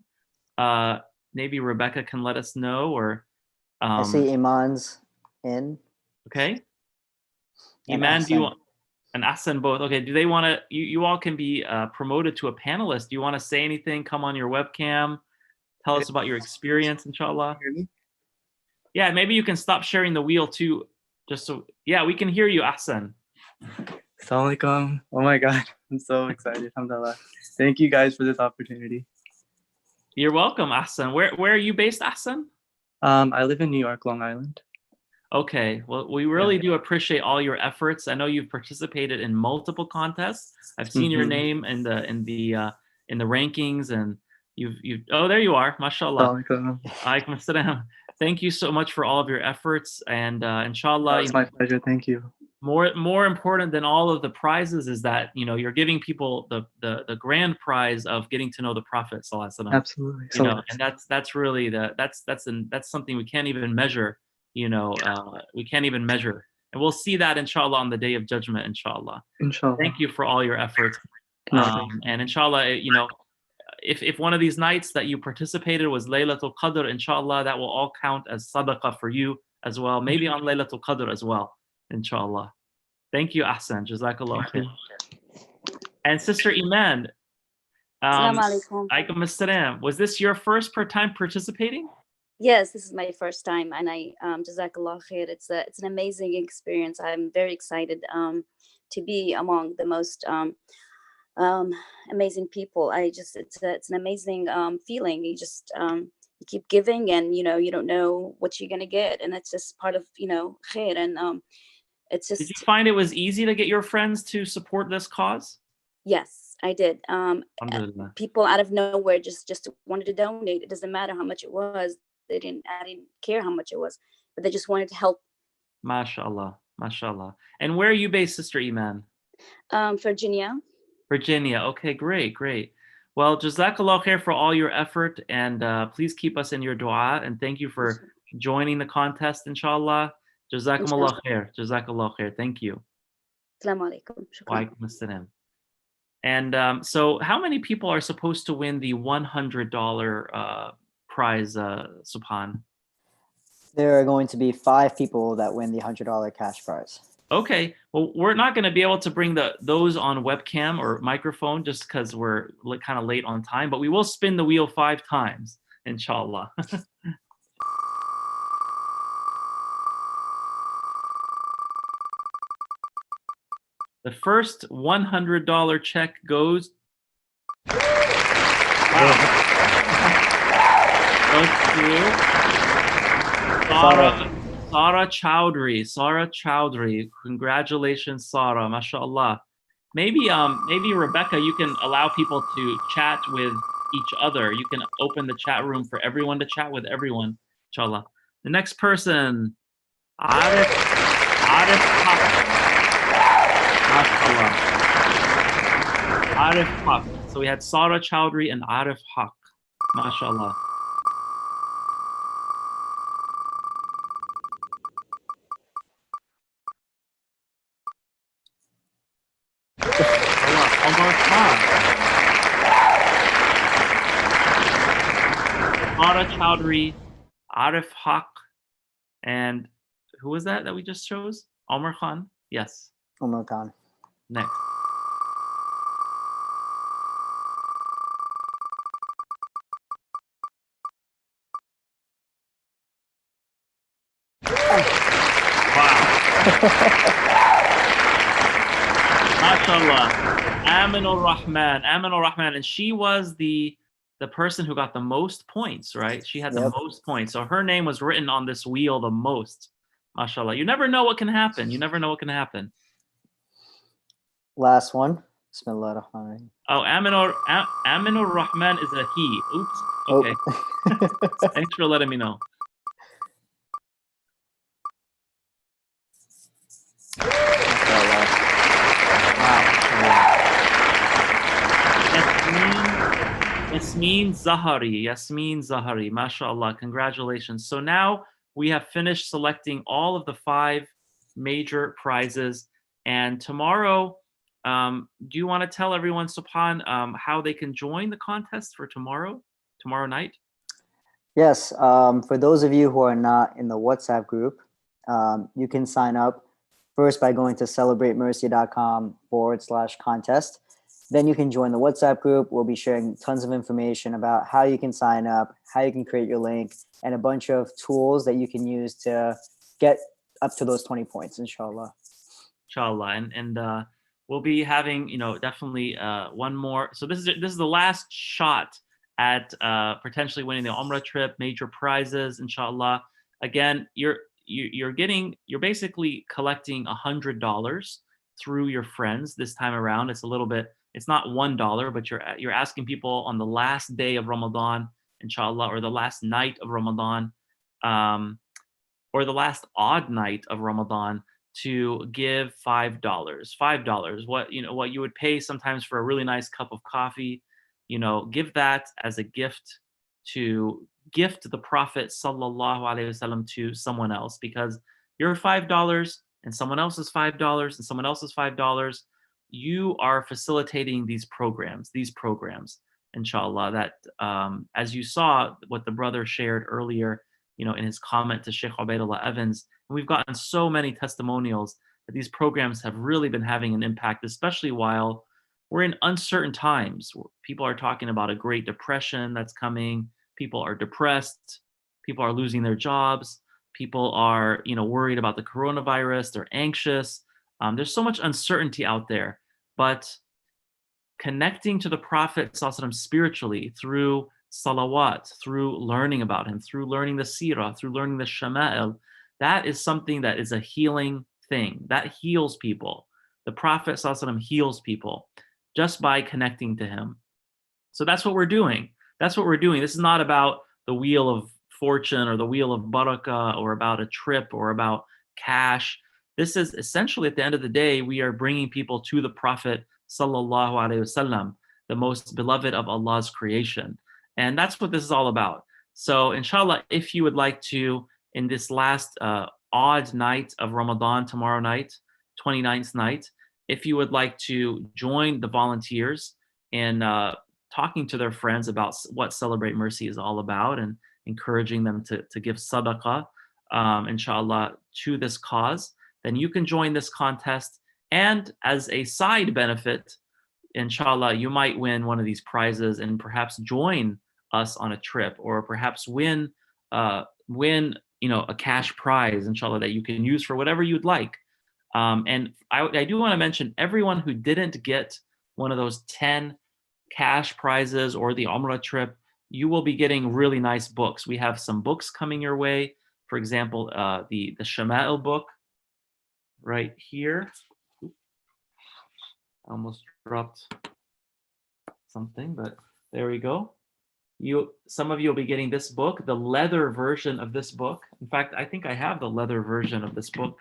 Maybe Rebecca can let us know, or I see Iman's in. Okay. And Iman, do you Ahsan. want, and Ahsan both? Okay. Do they want to? You all can be promoted to a panelist. Do you want to say anything? Come on your webcam. Tell us about your experience, inshallah. Hear me? Yeah, maybe you can stop sharing the wheel too, just so. Yeah, we can hear you, Ahsan. Assalamu alaikum. Oh my God, I'm so excited. Alhamdulillah. Thank you guys for this opportunity. You're welcome, Ahsan. Where are you based, Ahsan? I live in New York, Long Island. Okay, well, we really do appreciate all your efforts. I know you've participated in multiple contests. I've seen your name in the rankings, and you've oh, there you are, mashallah. Assalamu Alaikum assalam. Thank you so much for all of your efforts, and inshallah, It's my pleasure. Thank you. more important than all of the prizes is that you're giving people the grand prize of getting to know the Prophet sallallahu alaihi wasallam. Absolutely. And that's really that's something we can't even measure. We can't even measure, and we'll see that inshallah on the day of judgment, inshallah. Inshallah. Thank you for all your efforts, No, and inshallah, if one of these nights that you participated was Laylatul Qadr, inshallah, that will all count as sadaqah for you as well, maybe on Laylatul Qadr as well, inshallah. Thank you, Ahsan. Jazakallah khair. And Sister Iman, Assalamu alaikum. Alaikum assalam. Was this your first time participating? Yes, this is my first time, and I Jazakallah khair. It's an amazing experience. I'm very excited to be among the most amazing people. It's an amazing feeling. You just you keep giving, and you don't know what you're gonna get, and it's just part of khair. And it's just. Did you find it was easy to get your friends to support this cause? Yes, I did. Alhamdulillah. People out of nowhere just wanted to donate. It doesn't matter how much it was. I didn't care how much it was, but they just wanted to help. MashaAllah, MashaAllah. And where are you based, Sister Iman? Virginia. Virginia. Okay, great, great. Well, Jazakallah khair for all your effort, and please keep us in your dua, and thank you for joining the contest, inshallah. Jazakumullah khair. Jazakallah khair. Thank you. Assalamu alaikum. Wa alaikum assalam. And so how many people are supposed to win the $100 prize, Subhan? There are going to be 5 people that win the $100 cash prize. Okay, well, we're not going to be able to bring those on webcam or microphone just because we're kind of late on time, but we will spin the wheel 5 times, inshallah. The first $100 check goes. Wow. Goes to Sarah Chowdhury. Sarah Chowdhury. Congratulations, Sarah. MashaAllah. Maybe Rebecca, you can allow people to chat with each other. You can open the chat room for everyone to chat with everyone, inshallah. The next person, Arif Haq. MashaAllah. Arif Haq. So we had Sarah Chowdhury and Arif Haq. MashaAllah. Omar Khan. Sarah Chowdhury, Arif Haq, and who was that we just chose? Omar Khan? Yes. Omar Khan. Next. MashaAllah. Aminur Rahman. Aminur Rahman. And she was the person who got the most points, right? She had the most points. So her name was written on this wheel the most. MashaAllah. You never know what can happen. You never know what can happen. Last one. Bismillahirrahmanirrahim. Oh, Aminur Rahman is a he. Oops. Okay. Thanks for letting me know. Yasmin Zahari, mashallah, congratulations. So now we have finished selecting all of the 5 major prizes, and tomorrow, do you want to tell everyone, Subhan, how they can join the contest for tomorrow night? Yes, for those of you who are not in the WhatsApp group, you can sign up first by going to celebratemercy.com/contest. Then you can join the WhatsApp group. We'll be sharing tons of information about how you can sign up, how you can create your link, and a bunch of tools that you can use to get up to those 20 points, inshallah. Inshallah. And we'll be having, definitely one more. So this is the last shot at potentially winning the Umrah trip, major prizes, inshallah. Again, you're basically collecting $100 through your friends this time around. It's not $1, but you're asking people on the last day of Ramadan, inshallah, or the last night of Ramadan, or the last odd night of Ramadan, to give $5. $5, what you would pay sometimes for a really nice cup of coffee. Give that as a gift, to gift the Prophet sallallahu alaihi wasallam to someone else, because your $5 and someone else's $5 and someone else's $5, you are facilitating these programs, inshallah, that as you saw what the brother shared earlier, in his comment to Shaykh Ubaydullah Evans, and we've gotten so many testimonials that these programs have really been having an impact, especially while we're in uncertain times. People are talking about a Great Depression that's coming. People are depressed. People are losing their jobs. People are, worried about the coronavirus. They're anxious. There's so much uncertainty out there, but connecting to the Prophet ﷺ spiritually through salawat, through learning about him, through learning the seerah, through learning the shama'il, that is something that is a healing thing. That heals people. The Prophet ﷺ heals people just by connecting to him. So that's what we're doing. That's what we're doing. This is not about the wheel of fortune or the wheel of barakah or about a trip or about cash. This is essentially, at the end of the day, we are bringing people to the Prophet sallallahu alaihi wasallam, the most beloved of Allah's creation. And that's what this is all about. So inshallah, if you would like to, in this last odd night of Ramadan, tomorrow night, 29th night, if you would like to join the volunteers in talking to their friends about what Celebrate Mercy is all about and encouraging them to give sadaqah, inshallah, to this cause, then you can join this contest. And as a side benefit, inshallah, you might win one of these prizes and perhaps join us on a trip, or perhaps win a cash prize, inshallah, that you can use for whatever you'd like. And I do want to mention, everyone who didn't get one of those 10 cash prizes or the Umrah trip, you will be getting really nice books. We have some books coming your way. For example, the Shama'il book right here. I almost dropped something, but there we go. Some of you will be getting this book, the leather version of this book. In fact, I think I have the leather version of this book.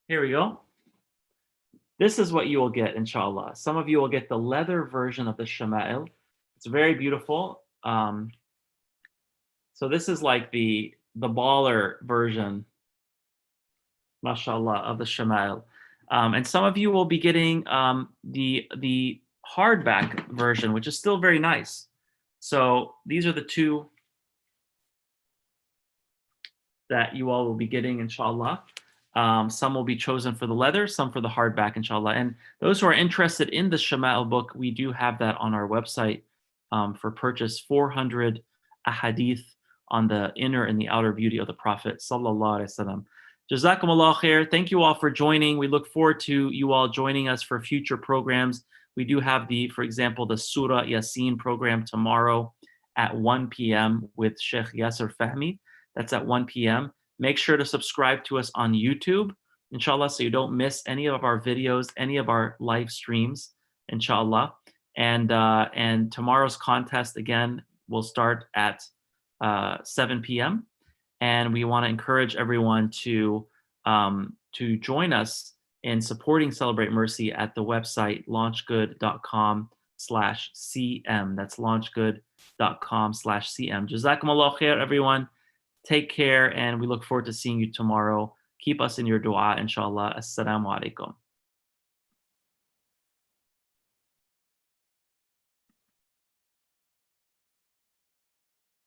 Here we go. This is what you will get, inshallah. Some of you will get the leather version of the Shama'il. It's very beautiful. So this is like the baller version, mashallah, of the Shama'il. And some of you will be getting the hardback version, which is still very nice. So these are the two that you all will be getting, inshallah. Some will be chosen for the leather, some for the hardback, inshallah. And those who are interested in the Shama'il book, we do have that on our website for purchase, 400 ahadith on the inner and the outer beauty of the Prophet sallallahu alaihi wasallam. Jazakumullah khair. Thank you all for joining. We look forward to you all joining us for future programs. We do have for example, the Surah Yasin program tomorrow at 1 p.m. with Shaykh Yasir Fahmy. That's at 1 p.m. Make sure to subscribe to us on YouTube, inshallah, so you don't miss any of our videos, any of our live streams, inshallah. And tomorrow's contest, again, will start at 7 p.m. And we want to encourage everyone to join us in supporting Celebrate Mercy at the website launchgood.com/cm. That's launchgood.com/cm. Jazakumullah khair, everyone. Take care, and we look forward to seeing you tomorrow. Keep us in your dua, inshallah. Assalamu alaikum.